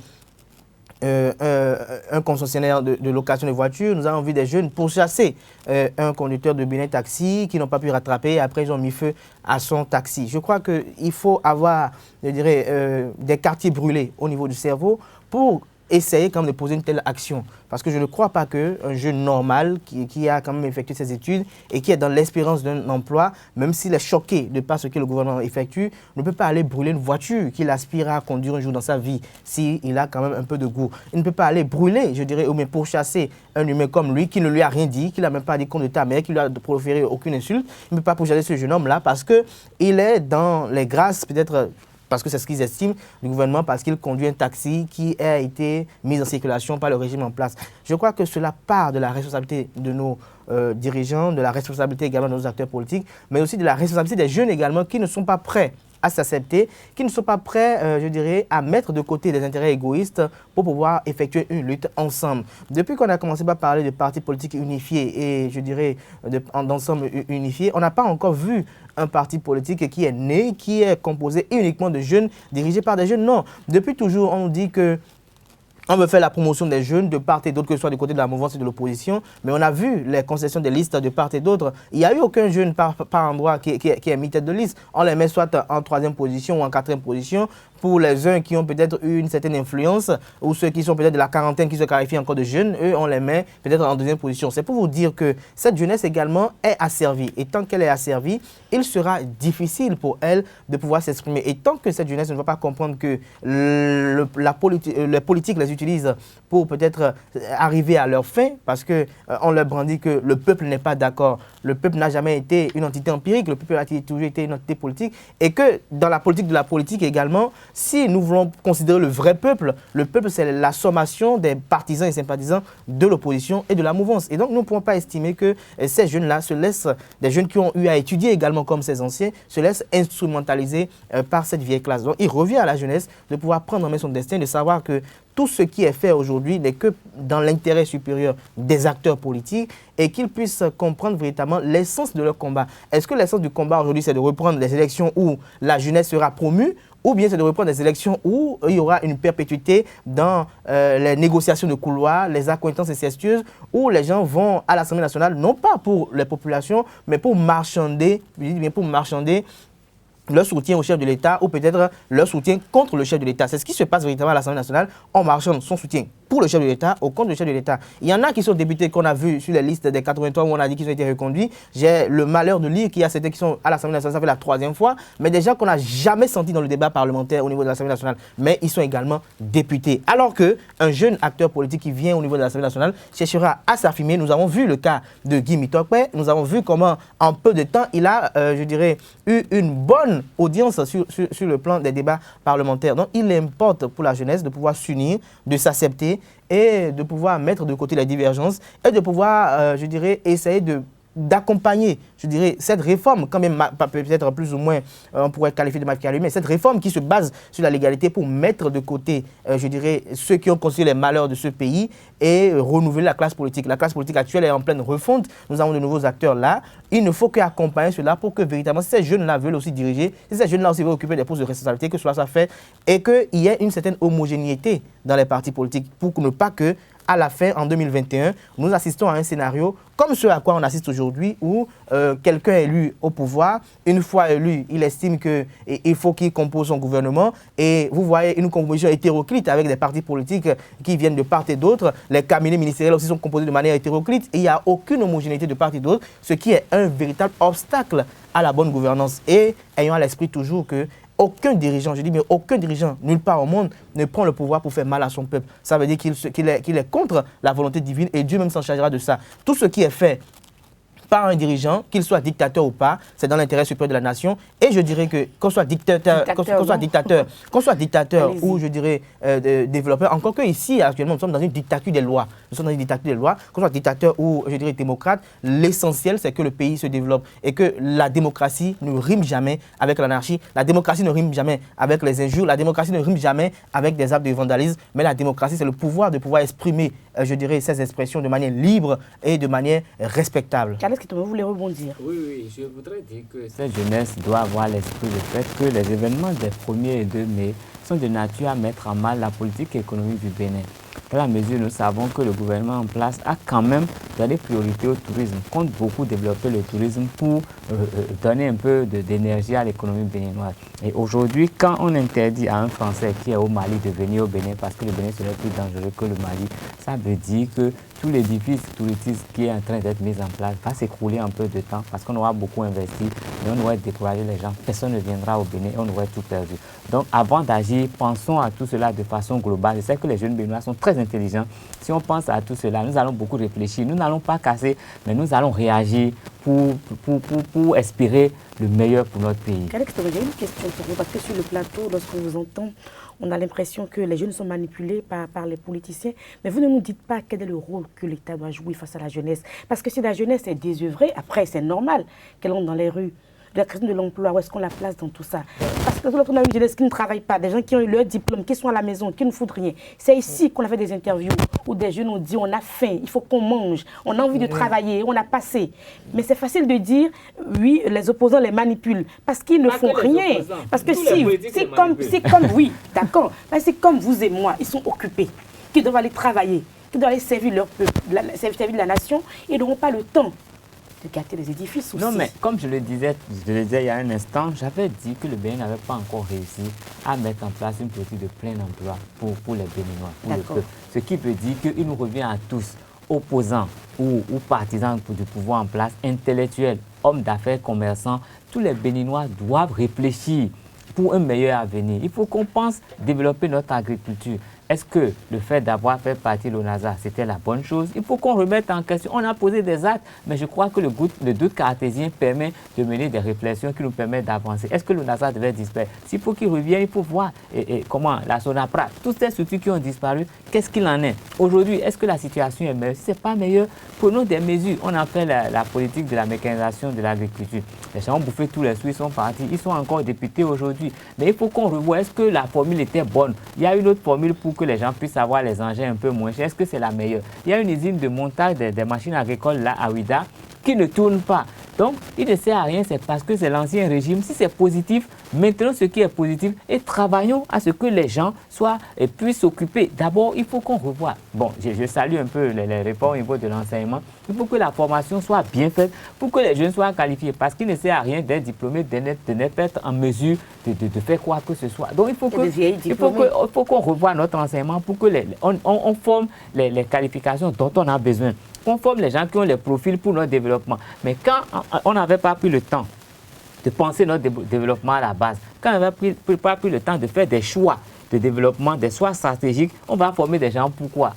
un concessionnaire de location de voitures. Nous avons vu des jeunes pourchasser un conducteur de Bénin Taxi qui n'ont pas pu rattraper. Après, ils ont mis feu à son taxi. Je crois qu'il faut avoir, je dirais, des quartiers brûlés au niveau du cerveau pour essayer quand même de poser une telle action. Parce que je ne crois pas qu'un jeune normal qui a quand même effectué ses études et qui est dans l'espérance d'un emploi, même s'il est choqué de par ce que le gouvernement effectue, ne peut pas aller brûler une voiture qu'il aspire à conduire un jour dans sa vie, s'il a quand même un peu de goût. Il ne peut pas aller brûler, je dirais, ou bien pourchasser un humain comme lui, qui ne lui a rien dit, qui n'a même pas dit qu'on de ta mère, qui lui a proféré aucune insulte. Il ne peut pas pourchasser ce jeune homme-là parce qu'il est dans les grâces, peut-être, parce que c'est ce qu'ils estiment du gouvernement, parce qu'il conduit un taxi qui a été mis en circulation par le régime en place. Je crois que cela part de la responsabilité de nos dirigeants, de la responsabilité également de nos acteurs politiques, mais aussi de la responsabilité des jeunes également qui ne sont pas prêts à s'accepter, qui ne sont pas prêts, je dirais, à mettre de côté des intérêts égoïstes pour pouvoir effectuer une lutte ensemble. Depuis qu'on a commencé par parler de partis politiques unifiés et, je dirais, d'ensemble unifié, on n'a pas encore vu un parti politique qui est né, qui est composé uniquement de jeunes, dirigés par des jeunes. Non, depuis toujours, on dit que on veut faire la promotion des jeunes de part et d'autre, que ce soit du côté de la mouvance et de l'opposition. Mais on a vu les concessions des listes de part et d'autre. Il n'y a eu aucun jeune par endroit qui est mis tête de liste. On les met soit en 3e position ou en 4e position. Pour les uns qui ont peut-être eu une certaine influence, ou ceux qui sont peut-être de la quarantaine, qui se qualifient encore de jeunes, eux, on les met peut-être en 2e position. C'est pour vous dire que cette jeunesse également est asservie. Et tant qu'elle est asservie, il sera difficile pour elle de pouvoir s'exprimer. Et tant que cette jeunesse ne va pas comprendre que les politiques les utilisent pour peut-être arriver à leur fin, parce qu'on leur brandit que le peuple n'est pas d'accord. Le peuple n'a jamais été une entité empirique, le peuple a toujours été une entité politique. Et que dans la politique de la politique également, si nous voulons considérer le peuple c'est la sommation des partisans et sympathisants de l'opposition et de la mouvance. Et donc nous ne pouvons pas estimer que ces jeunes-là des jeunes qui ont eu à étudier également comme ces anciens, se laissent instrumentaliser par cette vieille classe. Donc il revient à la jeunesse de pouvoir prendre en main son destin, de savoir que tout ce qui est fait aujourd'hui n'est que dans l'intérêt supérieur des acteurs politiques et qu'ils puissent comprendre véritablement l'essence de leur combat. Est-ce que l'essence du combat aujourd'hui, c'est de reprendre les élections où la jeunesse sera promue, ou bien c'est de reprendre des élections où il y aura une perpétuité dans les négociations de couloir, les accointances incestueuses, où les gens vont à l'Assemblée nationale, non pas pour les populations, mais pour marchander leur soutien au chef de l'État ou peut-être leur soutien contre le chef de l'État. C'est ce qui se passe véritablement à l'Assemblée nationale. On marchande son soutien pour le chef de l'État ou contre le chef de l'État. Il y en a qui sont députés qu'on a vus sur les listes des 83 où on a dit qu'ils ont été reconduits. J'ai le malheur de lire qu'il y a certains qui sont à l'Assemblée nationale, ça fait la 3e fois, mais des gens qu'on n'a jamais sentis dans le débat parlementaire au niveau de l'Assemblée nationale. Mais ils sont également députés. Alors qu'un jeune acteur politique qui vient au niveau de l'Assemblée nationale cherchera à s'affirmer. Nous avons vu le cas de Guy Mitokpe. Nous avons vu comment, en peu de temps, il a, je dirais, eu une bonne audience sur le plan des débats parlementaires. Donc, il importe pour la jeunesse de pouvoir s'unir, de s'accepter et de pouvoir mettre de côté les divergences et de pouvoir, je dirais, essayer de d'accompagner, je dirais, cette réforme, quand même peut-être plus ou moins, on pourrait qualifier de machiavélique, mais cette réforme qui se base sur la légalité pour mettre de côté, je dirais, ceux qui ont conçu les malheurs de ce pays et renouveler la classe politique. La classe politique actuelle est en pleine refonte, nous avons de nouveaux acteurs là, il ne faut qu'accompagner cela pour que véritablement, si ces jeunes-là veulent aussi diriger, si ces jeunes-là aussi veulent occuper des postes de responsabilité, que cela soit fait et qu'il y ait une certaine homogénéité dans les partis politiques pour ne pas que, à la fin, en 2021, nous assistons à un scénario comme ce à quoi on assiste aujourd'hui, où quelqu'un est élu au pouvoir, une fois élu, il estime qu'il faut qu'il compose son gouvernement, et vous voyez une composition hétéroclite avec des partis politiques qui viennent de part et d'autre, les cabinets ministériels aussi sont composés de manière hétéroclite, et il n'y a aucune homogénéité de part et d'autre, ce qui est un véritable obstacle à la bonne gouvernance. Et ayant à l'esprit toujours que aucun dirigeant, je dis mais aucun dirigeant, nulle part au monde, ne prend le pouvoir pour faire mal à son peuple. Ça veut dire qu'il est contre la volonté divine et Dieu même s'en chargera de ça. Tout ce qui est fait par un dirigeant, qu'il soit dictateur ou pas, c'est dans l'intérêt supérieur de la nation. Et je dirais que qu'on soit dictateur ou je dirais développeur, encore que ici actuellement nous sommes dans une dictature des lois. Nous sommes dans une dictature des lois, qu'on soit dictateur ou je dirais démocrate, l'essentiel c'est que le pays se développe et que la démocratie ne rime jamais avec l'anarchie, la démocratie ne rime jamais avec les injures, la démocratie ne rime jamais avec des actes de vandalisme, mais la démocratie c'est le pouvoir de pouvoir exprimer, je dirais, ces expressions de manière libre et de manière respectable. Vous voulez rebondir? Oui, je voudrais dire que cette jeunesse doit avoir l'esprit du fait que les événements des 1er et 2 mai sont de nature à mettre en mal la politique économique du Bénin. Dans la mesure où nous savons que le gouvernement en place a quand même donné priorité au tourisme, compte beaucoup développer le tourisme pour donner un peu d'énergie à l'économie béninoise. Et aujourd'hui, quand on interdit à un Français qui est au Mali de venir au Bénin parce que le Bénin serait plus dangereux que le Mali, ça veut dire que tout l'édifice touristique qui est en train d'être mis en place va s'écrouler un peu de temps parce qu'on aura beaucoup investi et on aurait découragé les gens. Personne ne viendra au Bénin et on aurait tout perdu. Donc avant d'agir, pensons à tout cela de façon globale. Je sais que les jeunes béninois sont très intelligents. Si on pense à tout cela, nous allons beaucoup réfléchir. Nous n'allons pas casser, mais nous allons réagir pour espérer le meilleur pour notre pays. Alex, j'ai une question pour vous, parce que sur le plateau, lorsqu'on vous entend, on a l'impression que les jeunes sont manipulés par les politiciens, mais vous ne nous dites pas quel est le rôle que l'État doit jouer face à la jeunesse. Parce que si la jeunesse est désœuvrée, après c'est normal qu'elle rentre dans les rues. La question de l'emploi, où est-ce qu'on la place dans tout ça? Parce que lorsqu'on a une jeunesse qui ne travaille pas, des gens qui ont eu leur diplôme, qui sont à la maison, qui ne foutent rien. C'est ici qu'on a fait des interviews où des jeunes ont dit on a faim, il faut qu'on mange, on a envie de travailler, on a passé. Mais c'est facile de dire oui, les opposants les manipulent parce qu'ils ne font rien. Parce que c'est comme oui, d'accord, c'est comme vous et moi, ils sont occupés, qui doivent aller travailler, qui doivent aller servir leur peuple, servir la nation, ils n'auront pas le temps de gâter les édifices aussi. Non, mais comme je le disais il y a un instant, j'avais dit que le Bénin n'avait pas encore réussi à mettre en place une politique de plein emploi pour les Béninois, pour le peuple. Ce qui veut dire qu'il nous revient à tous, opposants ou partisans du pouvoir en place, intellectuels, hommes d'affaires, commerçants, tous les Béninois doivent réfléchir pour un meilleur avenir. Il faut qu'on pense développer notre agriculture. Est-ce que le fait d'avoir fait partie de l'ONASA, c'était la bonne chose? Il faut qu'on remette en question. On a posé des actes, mais je crois que le doute cartésien permet de mener des réflexions qui nous permettent d'avancer. Est-ce que l'ONASA devait disparaître? S'il faut qu'il revienne, il faut voir comment la SONAPRA, tous ces structures qui ont disparu, qu'est-ce qu'il en est? Aujourd'hui, est-ce que la situation est meilleure? Si ce n'est pas meilleur, prenons des mesures. On a fait la politique de la mécanisation de l'agriculture. Les gens ont bouffé tous les sous, ils sont partis. Ils sont encore députés aujourd'hui. Mais il faut qu'on revoie. Est-ce que la formule était bonne? Il y a une autre formule pour que les gens puissent avoir les engins un peu moins chers. Est-ce que c'est la meilleure? Il y a une usine de montage des machines agricoles là à Ouida qui ne tourne pas. Donc, il ne sert à rien, c'est parce que c'est l'ancien régime. Si c'est positif, maintenons ce qui est positif et travaillons à ce que les gens puissent s'occuper. D'abord, il faut qu'on revoie. Bon, je salue un peu les réformes au niveau de l'enseignement. Il faut que la formation soit bien faite pour que les jeunes soient qualifiés. Parce qu'il ne sert à rien d'être diplômé, de ne pas être en mesure de faire quoi que ce soit. Donc, il faut qu'on revoie notre enseignement pour que on forme les qualifications dont on a besoin. On forme les gens qui ont les profils pour notre développement. Mais quand on n'avait pas pris le temps de penser notre développement à la base, quand on n'avait pas pris le temps de faire des choix de développement, des choix stratégiques, on va former des gens pourquoi?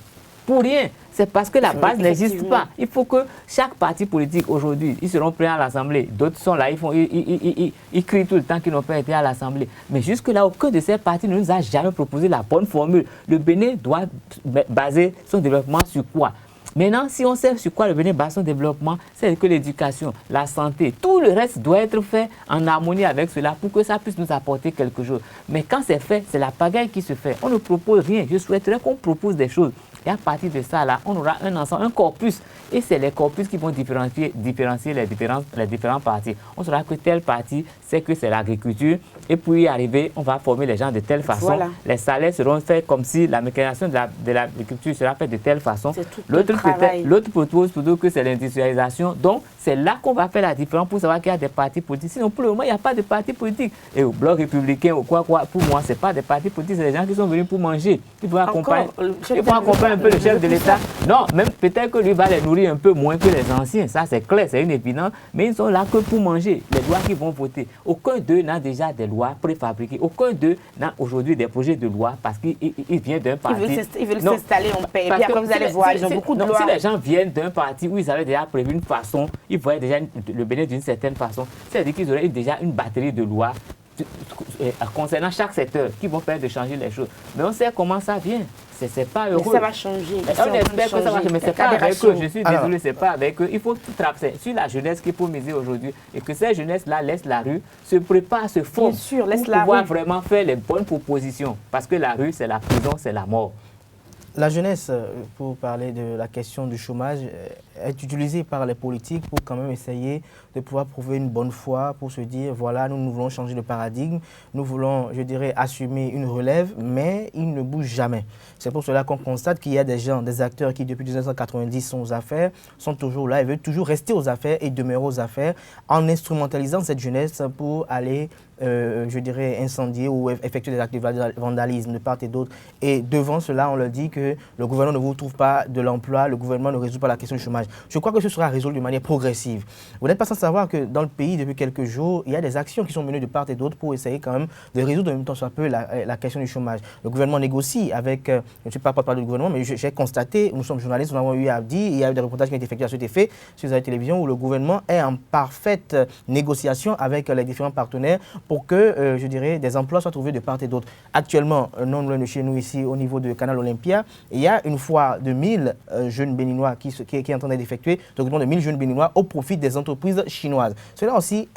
Pour rien. C'est parce que la base n'existe pas. Il faut que chaque parti politique aujourd'hui, ils seront prêts à l'Assemblée. D'autres sont là, ils crient tout le temps qu'ils n'ont pas été à l'Assemblée. Mais jusque-là, aucun de ces partis ne nous a jamais proposé la bonne formule. Le Bénin doit baser son développement sur quoi? Maintenant, si on sait sur quoi le Bénin base son développement, c'est que l'éducation, la santé, tout le reste doit être fait en harmonie avec cela pour que ça puisse nous apporter quelque chose. Mais quand c'est fait, c'est la pagaille qui se fait. On ne propose rien. Je souhaiterais qu'on propose des choses. Et à partir de ça, là, on aura un ensemble, un corpus. Et c'est les corpus qui vont différencier les différentes parties. On saura que telle partie, c'est que c'est l'agriculture. Et pour y arriver, on va former les gens de telle façon. Voilà. Les salaires seront faits comme si la mécanisation de l'agriculture sera faite de telle façon. L'autre propose plutôt que c'est l'industrialisation. Donc, c'est là qu'on va faire la différence pour savoir qu'il y a des partis politiques. Sinon, pour le moment, il n'y a pas de partis politiques. Et au Bloc républicain, ou quoi, pour moi, ce n'est pas des partis politiques, c'est des gens qui sont venus pour manger. Ils vont accompagner un peu le chef de l'État. Non, même peut-être que lui va les nourrir un peu moins que les anciens. Ça, c'est clair, c'est une évidence. Mais ils sont là que pour manger. Les lois qu'ils vont voter. Aucun d'eux n'a déjà des lois préfabriquées. Aucun d'eux n'a aujourd'hui des projets de loi parce qu'il vient d'un parti. Ils veulent s'installer en paix. Et puis après, vous allez voir, ils ont beaucoup de lois. Si les gens viennent d'un parti où ils avaient déjà prévu une façon, ils voyaient déjà le Bénin d'une certaine façon, c'est-à-dire qu'ils auraient déjà une batterie de lois concernant chaque secteur qui vont faire de changer les choses. Mais on sait comment ça vient. C'est pas heureux. Mais ça va changer. On espère que ça va changer, mais c'est pas avec eux. Je suis désolé, c'est pas avec eux. Il faut tout tracer sur la jeunesse qu'il faut miser aujourd'hui et que cette jeunesse-là laisse la rue, se prépare, se forme pour pouvoir vraiment faire les bonnes propositions. Parce que la rue, c'est la prison, c'est la mort. La jeunesse, pour parler de la question du chômage, est utilisée par les politiques pour quand même essayer de pouvoir prouver une bonne foi, pour se dire, voilà, nous voulons changer de paradigme, nous voulons, je dirais, assumer une relève, mais ils ne bougent jamais. C'est pour cela qu'on constate qu'il y a des gens, des acteurs qui, depuis 1990, sont aux affaires, sont toujours là, ils veulent toujours rester aux affaires et demeurer aux affaires, en instrumentalisant cette jeunesse pour aller, je dirais, incendier ou effectuer des actes de vandalisme de part et d'autre. Et devant cela, on leur dit que le gouvernement ne vous trouve pas de l'emploi, le gouvernement ne résout pas la question du chômage. Je crois que ce sera résolu de manière progressive. Vous n'êtes pas sans savoir que dans le pays, depuis quelques jours, il y a des actions qui sont menées de part et d'autre pour essayer quand même de résoudre en même temps un peu la question du chômage. Le gouvernement négocie avec, je ne sais pas parler du gouvernement, mais j'ai constaté, nous sommes journalistes, nous avons eu à dire, il y a eu des reportages qui ont été effectués à cet effet sur la télévision où le gouvernement est en parfaite négociation avec les différents partenaires pour que, je dirais, des emplois soient trouvés de part et d'autre. Actuellement, non loin de chez nous ici, au niveau de Canal Olympia, il y a une foire de 1000 jeunes béninois qui est en train d'être effectuée, recrutement de 1000 jeunes béninois au profit des entreprises chinoises. Cela aussi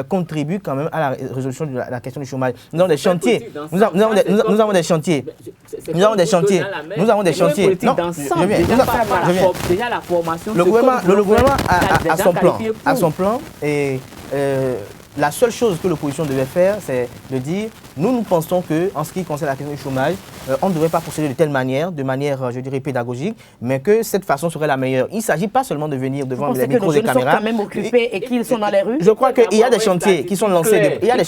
contribue quand même à la résolution de la question du chômage. Nous avons des chantiers. Nous avons des chantiers. Nous avons des chantiers. Nous avons des chantiers. Non, déjà la formation. Le gouvernement a son plan et la seule chose que l'opposition devait faire, c'est de dire, nous pensons qu'en ce qui concerne la question du chômage, on ne devrait pas procéder de manière, je dirais, pédagogique, mais que cette façon serait la meilleure. Il ne s'agit pas seulement de venir devant les micros et caméras. Sont quand même occupés et qu'ils sont dans les rues. Je crois qu'il y a des chantiers qui sont lancés. Il y a des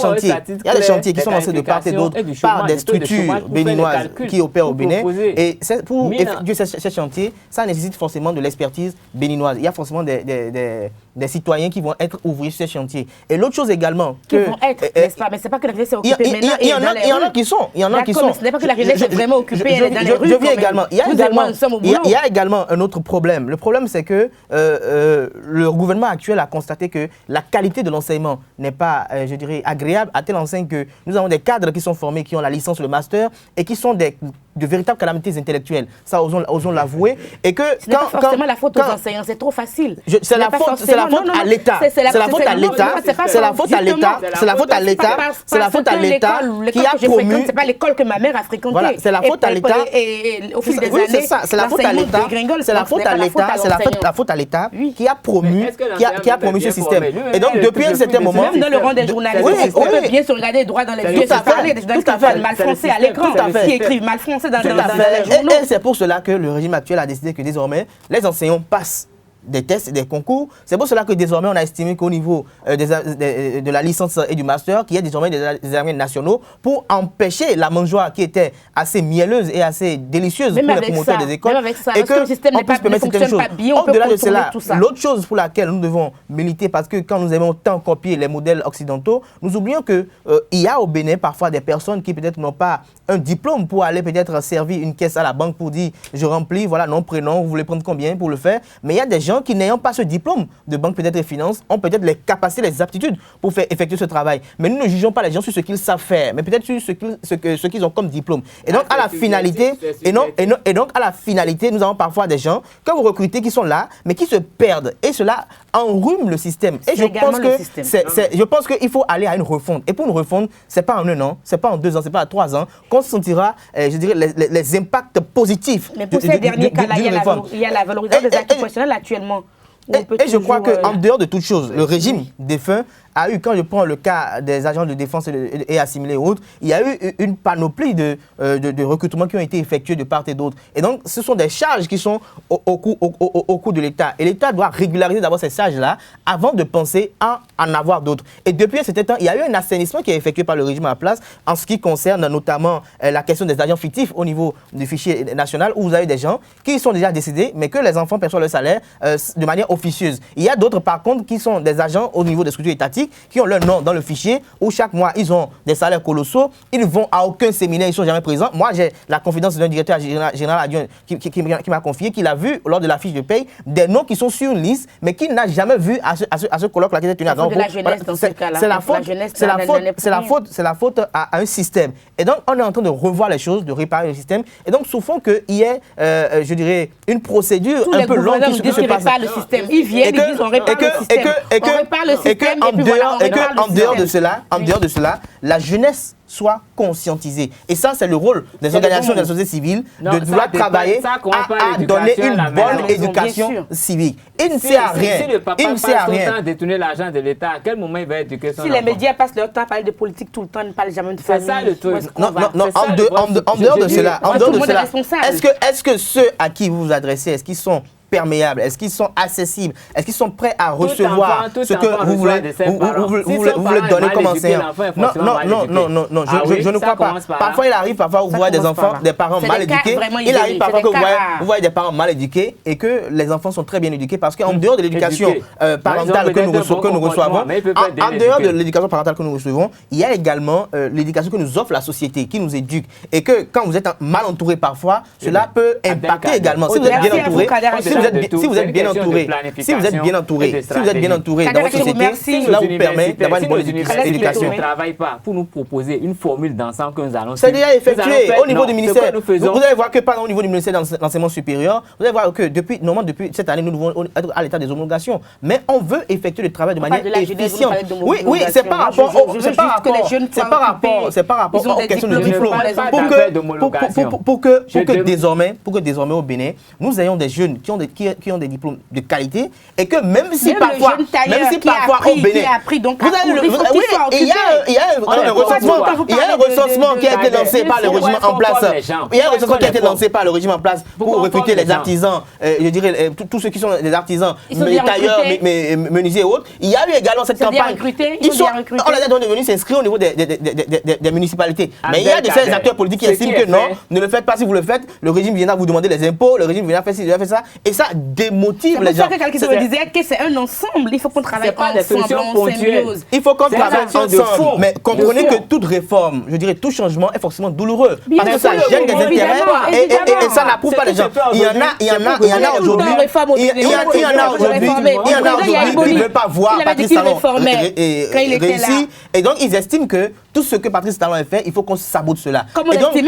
chantiers qui sont lancés de part et d'autre par des structures béninoises qui opèrent au Bénin. Et pour effectuer ces chantiers, ça nécessite forcément de l'expertise béninoise. Il y a forcément des citoyens qui vont être ouvriers sur ces chantiers. Et l'autre chose également qui vont être, n'est-ce pas? Mais c'est pas que la jeunesse est occupée maintenant. Il y en a qui sont. Il y en a qui sont. Ce n'est pas que la jeunesse est vraiment occupée dans les rues. Je viens également. Il y a également un autre problème. Le problème, c'est que le gouvernement actuel a constaté que la qualité de l'enseignement n'est pas, je dirais, agréable à telle enseigne que nous avons des cadres qui sont formés, qui ont la licence, le master, et qui sont de véritables calamités intellectuelles. Ça, osons l'avouer. Et que ce n'est pas forcément la faute aux enseignants, c'est trop facile. C'est la faute à l'État. C'est la faute à l'État. C'est la faute à l'État. C'est la faute à l'État. C'est la faute à l'État qui a promu. C'est pas l'école que ma mère a fréquentée. Voilà, c'est la faute à l'État. Et au fil des années, c'est ça. C'est la faute à l'État. C'est la faute à l'État. C'est la faute à l'État qui a promu ce système. Et donc depuis un certain moment, même dans le rang des journalistes, on peut bien se regarder droit dans les yeux et parler des journalistes qui parlent mal français à l'écran, qui écrivent mal français dans les journaux. Et c'est pour cela que le régime actuel a décidé que désormais, les enseignants passent des tests et des concours. C'est pour cela que désormais, on a estimé qu'au niveau de la licence et du master, qu'il y a désormais des examens nationaux pour empêcher la mangeoire qui était assez mielleuse et assez délicieuse même pour les promoteurs des écoles. Même avec ça, et que le système ne fonctionne pas bien, on peut contourner tout ça. L'autre chose pour laquelle nous devons militer, parce que quand nous aimons tant copier les modèles occidentaux, nous oublions qu'il y a au Bénin parfois des personnes qui peut-être n'ont pas un diplôme pour aller peut-être servir une caisse à la banque pour dire je remplis, voilà, nom, prénom, vous voulez prendre combien pour le faire. Mais il y a des gens gens qui, n'ayant pas ce diplôme de banque peut-être et finance, ont peut-être les capacités, les aptitudes pour faire effectuer ce travail. Mais nous ne jugeons pas les gens sur ce qu'ils savent faire, mais peut-être sur ce qu'ils ont comme diplôme. Et donc, à la finalité, à la finalité, nous avons parfois des gens que vous recrutez qui sont là, mais qui se perdent. Et cela enrhume le système. Et je pense qu'il faut aller à une refonte. Et pour une refonte, ce n'est pas en 1 an, ce n'est pas en 2 ans, ce n'est pas en 3 ans qu'on sentira, je dirais, les impacts positifs. Mais pour ces derniers cas-là, il y a la valorisation des acquis professionnels actuellement. Et je crois qu'en dehors de toute chose, le régime défunt a eu, quand je prends le cas des agents de défense et assimilés et autres, il y a eu une panoplie de recrutements qui ont été effectués de part et d'autre. Et donc, ce sont des charges qui sont au coût de l'État. Et l'État doit régulariser d'abord ces charges-là avant de penser à en avoir d'autres. Et depuis un certain temps, il y a eu un assainissement qui est effectué par le régime à la place en ce qui concerne notamment la question des agents fictifs au niveau du fichier national où vous avez des gens qui sont déjà décédés, mais que les enfants perçoivent le salaire de manière officieuse. Il y a d'autres, par contre, qui sont des agents au niveau des structures étatiques qui ont leur nom dans le fichier où chaque mois ils ont des salaires colossaux, ils ne vont à aucun séminaire, ils ne sont jamais présents. Moi j'ai la confidence d'un directeur général adjoint qui m'a confié qu'il a vu lors de la fiche de paye des noms qui sont sur une liste mais qu'il n'a jamais vu à ce colloque-là qui était tenu à Grand. C'est la faute à un système. Et donc on est en train de revoir les choses, de réparer le système. Et donc souffrons qu'il y ait, je dirais, une procédure un peu longue qui se passe. Ils viennent, ils disent on répare le système. Et qu'en dehors de cela, la jeunesse soit conscientisée. Et ça, c'est le rôle des organisations de la société civile de vouloir travailler à donner une bonne éducation civique. Il ne sert à rien. Si le papa passe son temps à détourner l'argent de l'État, à quel moment il va éduquer son enfant? Si les médias passent leur temps à parler de politique tout le temps, ils ne parlent jamais de famille. C'est ça le truc. En dehors de cela, est-ce que ceux à qui vous vous adressez, est-ce qu'ils sont perméables, est-ce qu'ils sont accessibles, est-ce qu'ils sont prêts à recevoir ce que vous voulez donner comme enseignant? Non, je ne crois pas. Parfois, il arrive, vous voyez des enfants, des parents mal éduqués. Il arrive parfois que vous voyez des parents mal éduqués et que les enfants sont très bien éduqués parce qu'en dehors de l'éducation parentale que nous recevons, en dehors de l'éducation parentale que nous recevons, il y a également l'éducation que nous offre la société, qui nous éduque. Et que quand vous êtes mal entouré parfois, cela peut impacter également. Si vous êtes bien entouré, si vous êtes bien entouré dans votre société, cela vous permet d'avoir une bonne éducation. Ne travaille pas pour nous proposer une formule d'ensemble que nous allons suivre. C'est déjà effectué au niveau du ministère. Vous allez voir que pendant au niveau du ministère de l'enseignement supérieur, vous allez voir que depuis cette année, nous devons être à l'état des homologations. Mais on veut effectuer le travail de manière efficiente. Oui, c'est par rapport aux questions de diplôme. Pour que désormais au Bénin, nous ayons des jeunes qui ont des diplômes de qualité et que même si parfois au Bénin, il y a un recensement qui a été lancé par le régime en place. Il y a un recensement qui a été lancé par le régime en place pour recruter les artisans, je dirais tous ceux qui sont des artisans, tailleurs, menuisiers et autres. Il y a eu également cette campagne. On les a donc venus s'inscrire au niveau des municipalités. Mais il y a de ces acteurs politiques qui estiment que non, ne le faites pas. Si vous le faites, le régime viendra vous demander les impôts, le régime viendra faire ci, il va faire ça. Et ça démotive les gens. C'est pour ça que quelqu'un me disait que c'est un ensemble. Il faut qu'on travaille ensemble. Il faut qu'on travaille ensemble. Mais comprenez que toute réforme, je dirais tout changement est forcément douloureux. Parce que ça gêne des intérêts et ça n'approuve pas les gens. Il y en a aujourd'hui qui ne veulent pas voir Patrice Talon réussir. Et donc ils estiment que tout ce que Patrice Talon a fait, il faut qu'on sabote cela. Et donc ils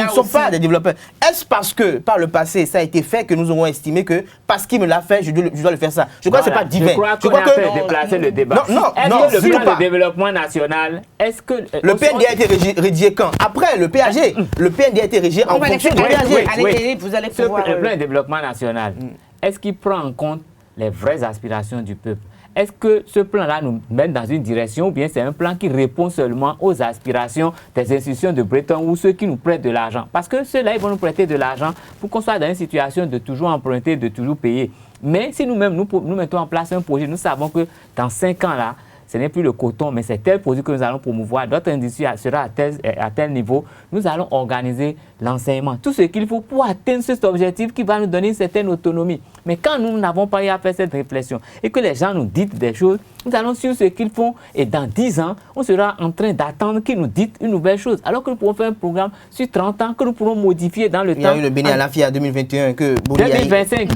ne sont pas des développeurs. Est-ce parce que par le passé ça a été fait que nous aurons estimé que parce qu'il me l'a fait, je dois le faire ça? Je crois que ce n'est pas divin. Je crois qu'on a fait déplacer le débat. Est-ce que le plan de développement national, est-ce que... Le PND a été rédigé quand? Après le PAG. Le PND a été rédigé en fonction du PAG. Allez, vous allez pouvoir... Le plan de développement national, est-ce qu'il prend en compte les vraies aspirations du peuple? Est-ce que ce plan-là nous mène dans une direction ou bien c'est un plan qui répond seulement aux aspirations des institutions de Bretton ou ceux qui nous prêtent de l'argent? Parce que ceux-là, ils vont nous prêter de l'argent pour qu'on soit dans une situation de toujours emprunter, de toujours payer. Mais si nous-mêmes, nous mettons en place un projet, nous savons que dans 5 ans, là, ce n'est plus le coton, mais c'est tel produit que nous allons promouvoir. Notre industrie sera à tel niveau. Nous allons organiser l'enseignement. Tout ce qu'il faut pour atteindre cet objectif qui va nous donner une certaine autonomie. Mais quand nous n'avons pas eu à faire cette réflexion et que les gens nous disent des choses, nous allons sur ce qu'ils font et dans 10 ans, on sera en train d'attendre qu'ils nous disent une nouvelle chose. Alors que nous pouvons faire un programme sur 30 ans que nous pourrons modifier dans le temps. Il y a eu le Bénin à la FIA 2021 que 2025.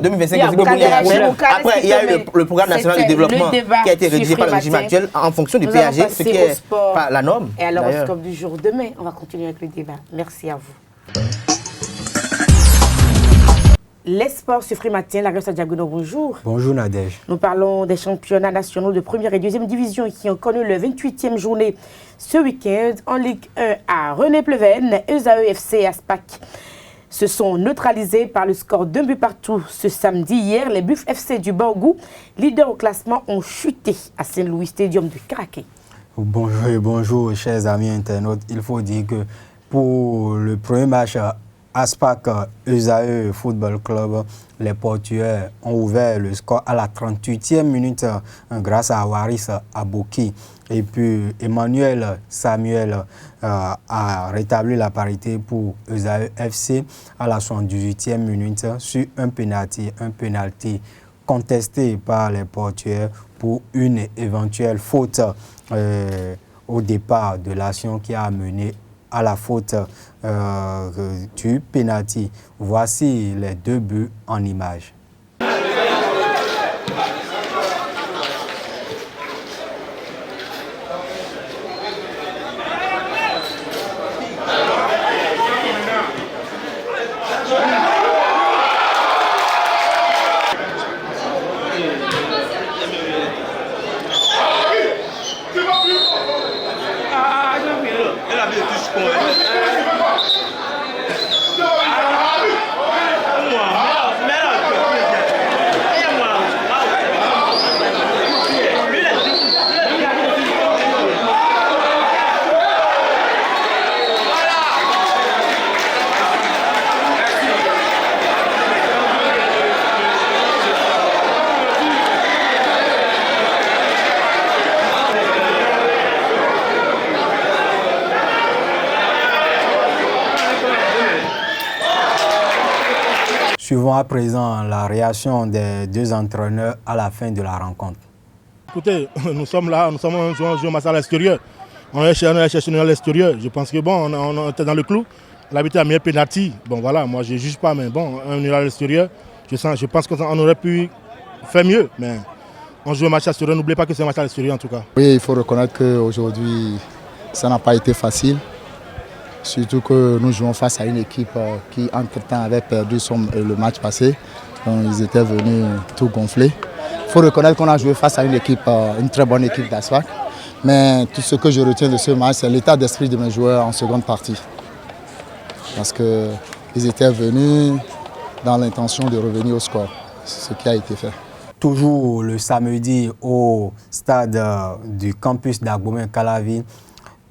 2025 après, il y a eu le programme national de développement qui a été rédigé par le régime actuel en fonction du PAG, ce qui est pas la norme. Et alors, au scope du jour demain, on va continuer avec le débat. Merci à vous. Les sports sur Free Matin, la Rosa Diagono, bonjour. Bonjour Nadège. Nous parlons des championnats nationaux de première et deuxième division qui ont connu le 28e journée ce week-end en Ligue 1 à René-Pleven. ESAE-FC et Aspac se sont neutralisés par le score d'un but partout ce samedi. Hier, les Buffs FC du Borgou, leaders au classement, ont chuté à Saint-Louis Stadium de Caraquet. Bonjour et bonjour chers amis internautes. Il faut dire que pour le premier match Aspac ESAE Football Club, les portuaires ont ouvert le score à la 38e minute grâce à Waris Aboki. Et puis Emmanuel Samuel a rétabli la parité pour ESAE FC à la 78e minute sur un penalty contesté par les portuaires pour une éventuelle faute au départ de l'action qui a mené à la faute du penalty. Voici les deux buts en images. Suivons à présent la réaction des deux entraîneurs à la fin de la rencontre. Écoutez, nous sommes là, nous sommes un joueur à l'extérieur. On est cherché à l'extérieur. Je pense que bon, on était dans le clou. L'arbitre a mis un pénalty. Bon voilà, moi je ne juge pas, mais bon, on est à l'extérieur. Je pense qu'on aurait pu faire mieux, mais on joue un match à l'extérieur. N'oubliez pas que c'est un match à l'extérieur en tout cas. Oui, il faut reconnaître qu'aujourd'hui, ça n'a pas été facile. Surtout que nous jouons face à une équipe qui, entre-temps, avait perdu le match passé. Donc, ils étaient venus tout gonfler. Il faut reconnaître qu'on a joué face à une équipe, une très bonne équipe d'Aspac. Mais tout ce que je retiens de ce match, c'est l'état d'esprit de mes joueurs en seconde partie. Parce qu'ils étaient venus dans l'intention de revenir au score. C'est ce qui a été fait. Toujours le samedi au stade du campus d'Agbomen-Calavi,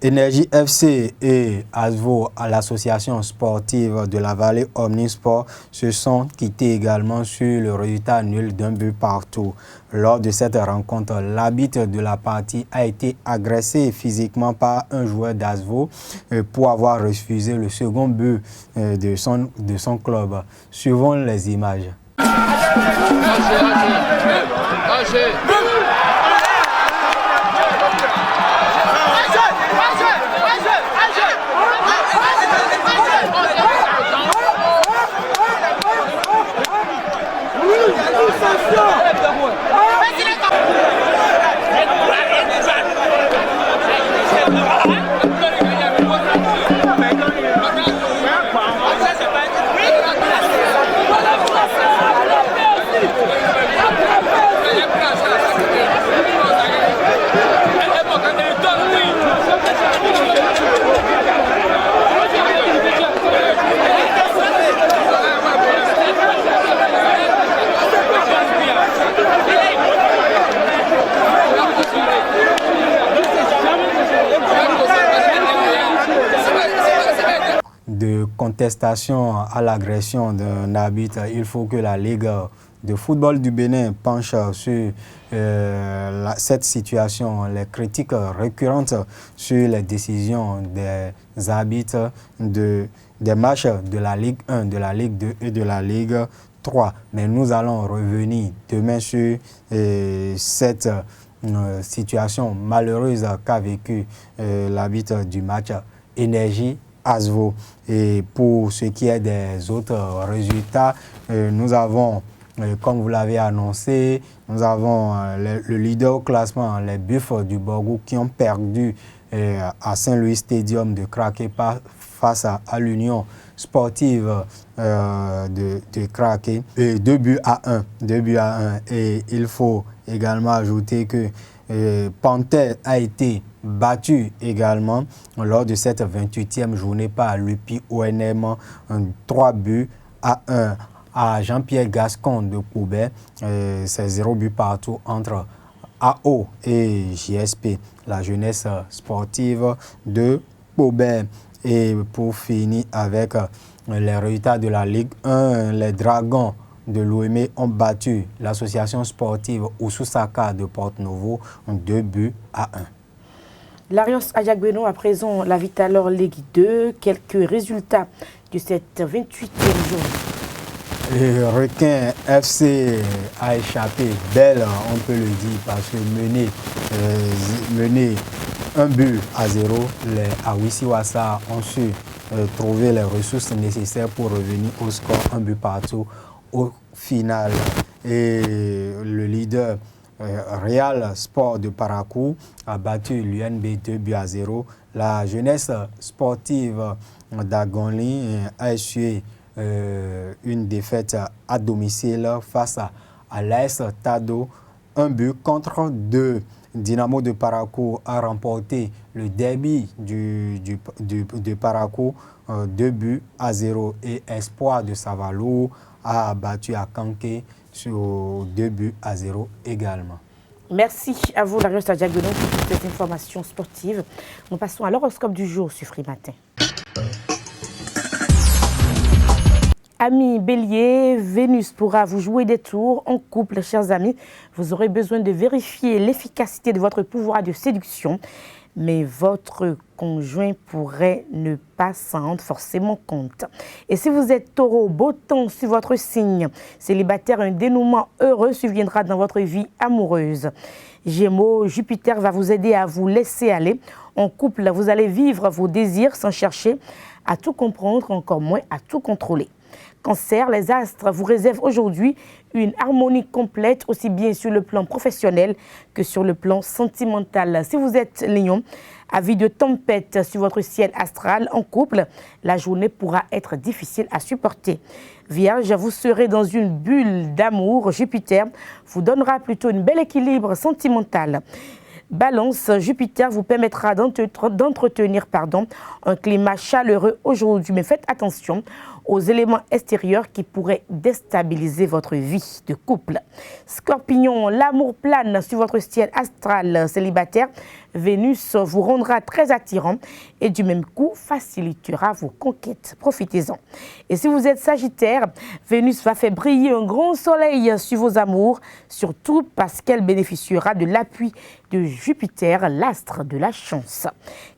Énergie FC et ASVO, à l'association sportive de la vallée Omnisport, se sont quittés également sur le résultat nul d'un but partout. Lors de cette rencontre, l'arbitre de la partie a été agressé physiquement par un joueur d'ASVO pour avoir refusé le second but de son club. Suivons les images. De contestation à l'agression d'un arbitre, il faut que la Ligue de football du Bénin penche sur cette situation. Les critiques récurrentes sur les décisions des arbitres des matchs de la Ligue 1, de la Ligue 2 et de la Ligue 3. Mais nous allons revenir demain sur cette situation malheureuse qu'a vécu l'arbitre du match Énergie Asvo. Et pour ce qui est des autres résultats, nous avons, comme vous l'avez annoncé, nous avons le leader au classement, les Buffs du Borgou, qui ont perdu à Saint-Louis Stadium de Craqué face à l'Union sportive de Craqué. 2 buts à 1. Et il faut également ajouter que Panthère a été battu également lors de cette 28e journée par l'UPI ONM, 3 buts à 1 à Jean-Pierre Gascon de Koubert. C'est 0 but partout entre AO et JSP, la jeunesse sportive de Koubert. Et pour finir avec les résultats de la Ligue 1, les Dragons de l'OME ont battu l'association sportive Oussoussaka de Porte-Novo 2 buts à 1. L'Arios Adjabeno à présent la Vitalor Ligue 2. Quelques résultats de cette 28e journée. Le Requin FC a échappé belle, on peut le dire, parce que mené 1 but à 0, les Awisiwasa ont su trouver les ressources nécessaires pour revenir au score 1 but partout au final. Et le leader Real Sport de Parakou a battu l'UNB 2 buts à 0. La jeunesse sportive d'Agonli a essuyé une défaite à domicile face à l'AS Tado, 1 but contre 2. Dynamo de Parakou a remporté le derby de Parakou 2 buts à 0 et Espoir de Savalou a battu à Kanké sur 2 buts à 0 également. Merci à vous, Larios Adjabeno, pour toutes ces informations sportives. Nous passons à l'horoscope du jour sur Free Matin. Amis Bélier, Vénus pourra vous jouer des tours en couple, chers amis. Vous aurez besoin de vérifier l'efficacité de votre pouvoir de séduction, mais votre conjoint pourrait ne pas s'en rendre forcément compte. Et si vous êtes Taureau, beau temps sur votre signe. Célibataire, un dénouement heureux surviendra dans votre vie amoureuse. Gémeaux, Jupiter va vous aider à vous laisser aller. En couple, vous allez vivre vos désirs sans chercher à tout comprendre, encore moins à tout contrôler. Cancer, les astres vous réservent aujourd'hui une harmonie complète, aussi bien sur le plan professionnel que sur le plan sentimental. Si vous êtes Lion, avis de tempête sur votre ciel astral en couple, la journée pourra être difficile à supporter. Vierge, vous serez dans une bulle d'amour. Jupiter vous donnera plutôt un bel équilibre sentimental. Balance, Jupiter vous permettra d'entretenir un climat chaleureux aujourd'hui, mais faites attention aux éléments extérieurs qui pourraient déstabiliser votre vie de couple. Scorpion, l'amour plane sur votre ciel astral célibataire. Vénus vous rendra très attirant et du même coup facilitera vos conquêtes. Profitez-en. Et si vous êtes Sagittaire, Vénus va faire briller un grand soleil sur vos amours, surtout parce qu'elle bénéficiera de l'appui de Jupiter, l'astre de la chance.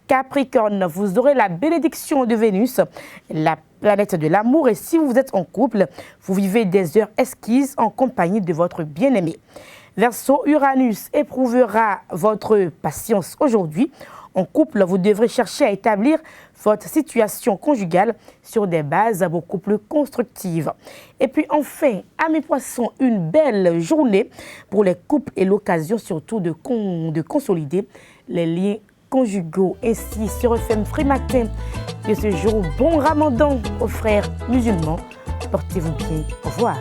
Capricorne, vous aurez la bénédiction de Vénus, la planète de l'amour, et si vous êtes en couple, vous vivez des heures exquises en compagnie de votre bien-aimé. Verseau, Uranus éprouvera votre patience aujourd'hui. En couple, vous devrez chercher à établir votre situation conjugale sur des bases beaucoup plus constructives. Et puis enfin, amis poissons, une belle journée pour les couples et l'occasion surtout de consolider les liens conjugaux. Ainsi se referme Free Matin de ce jour. Bon Ramadan aux frères musulmans. Portez-vous bien. Au revoir.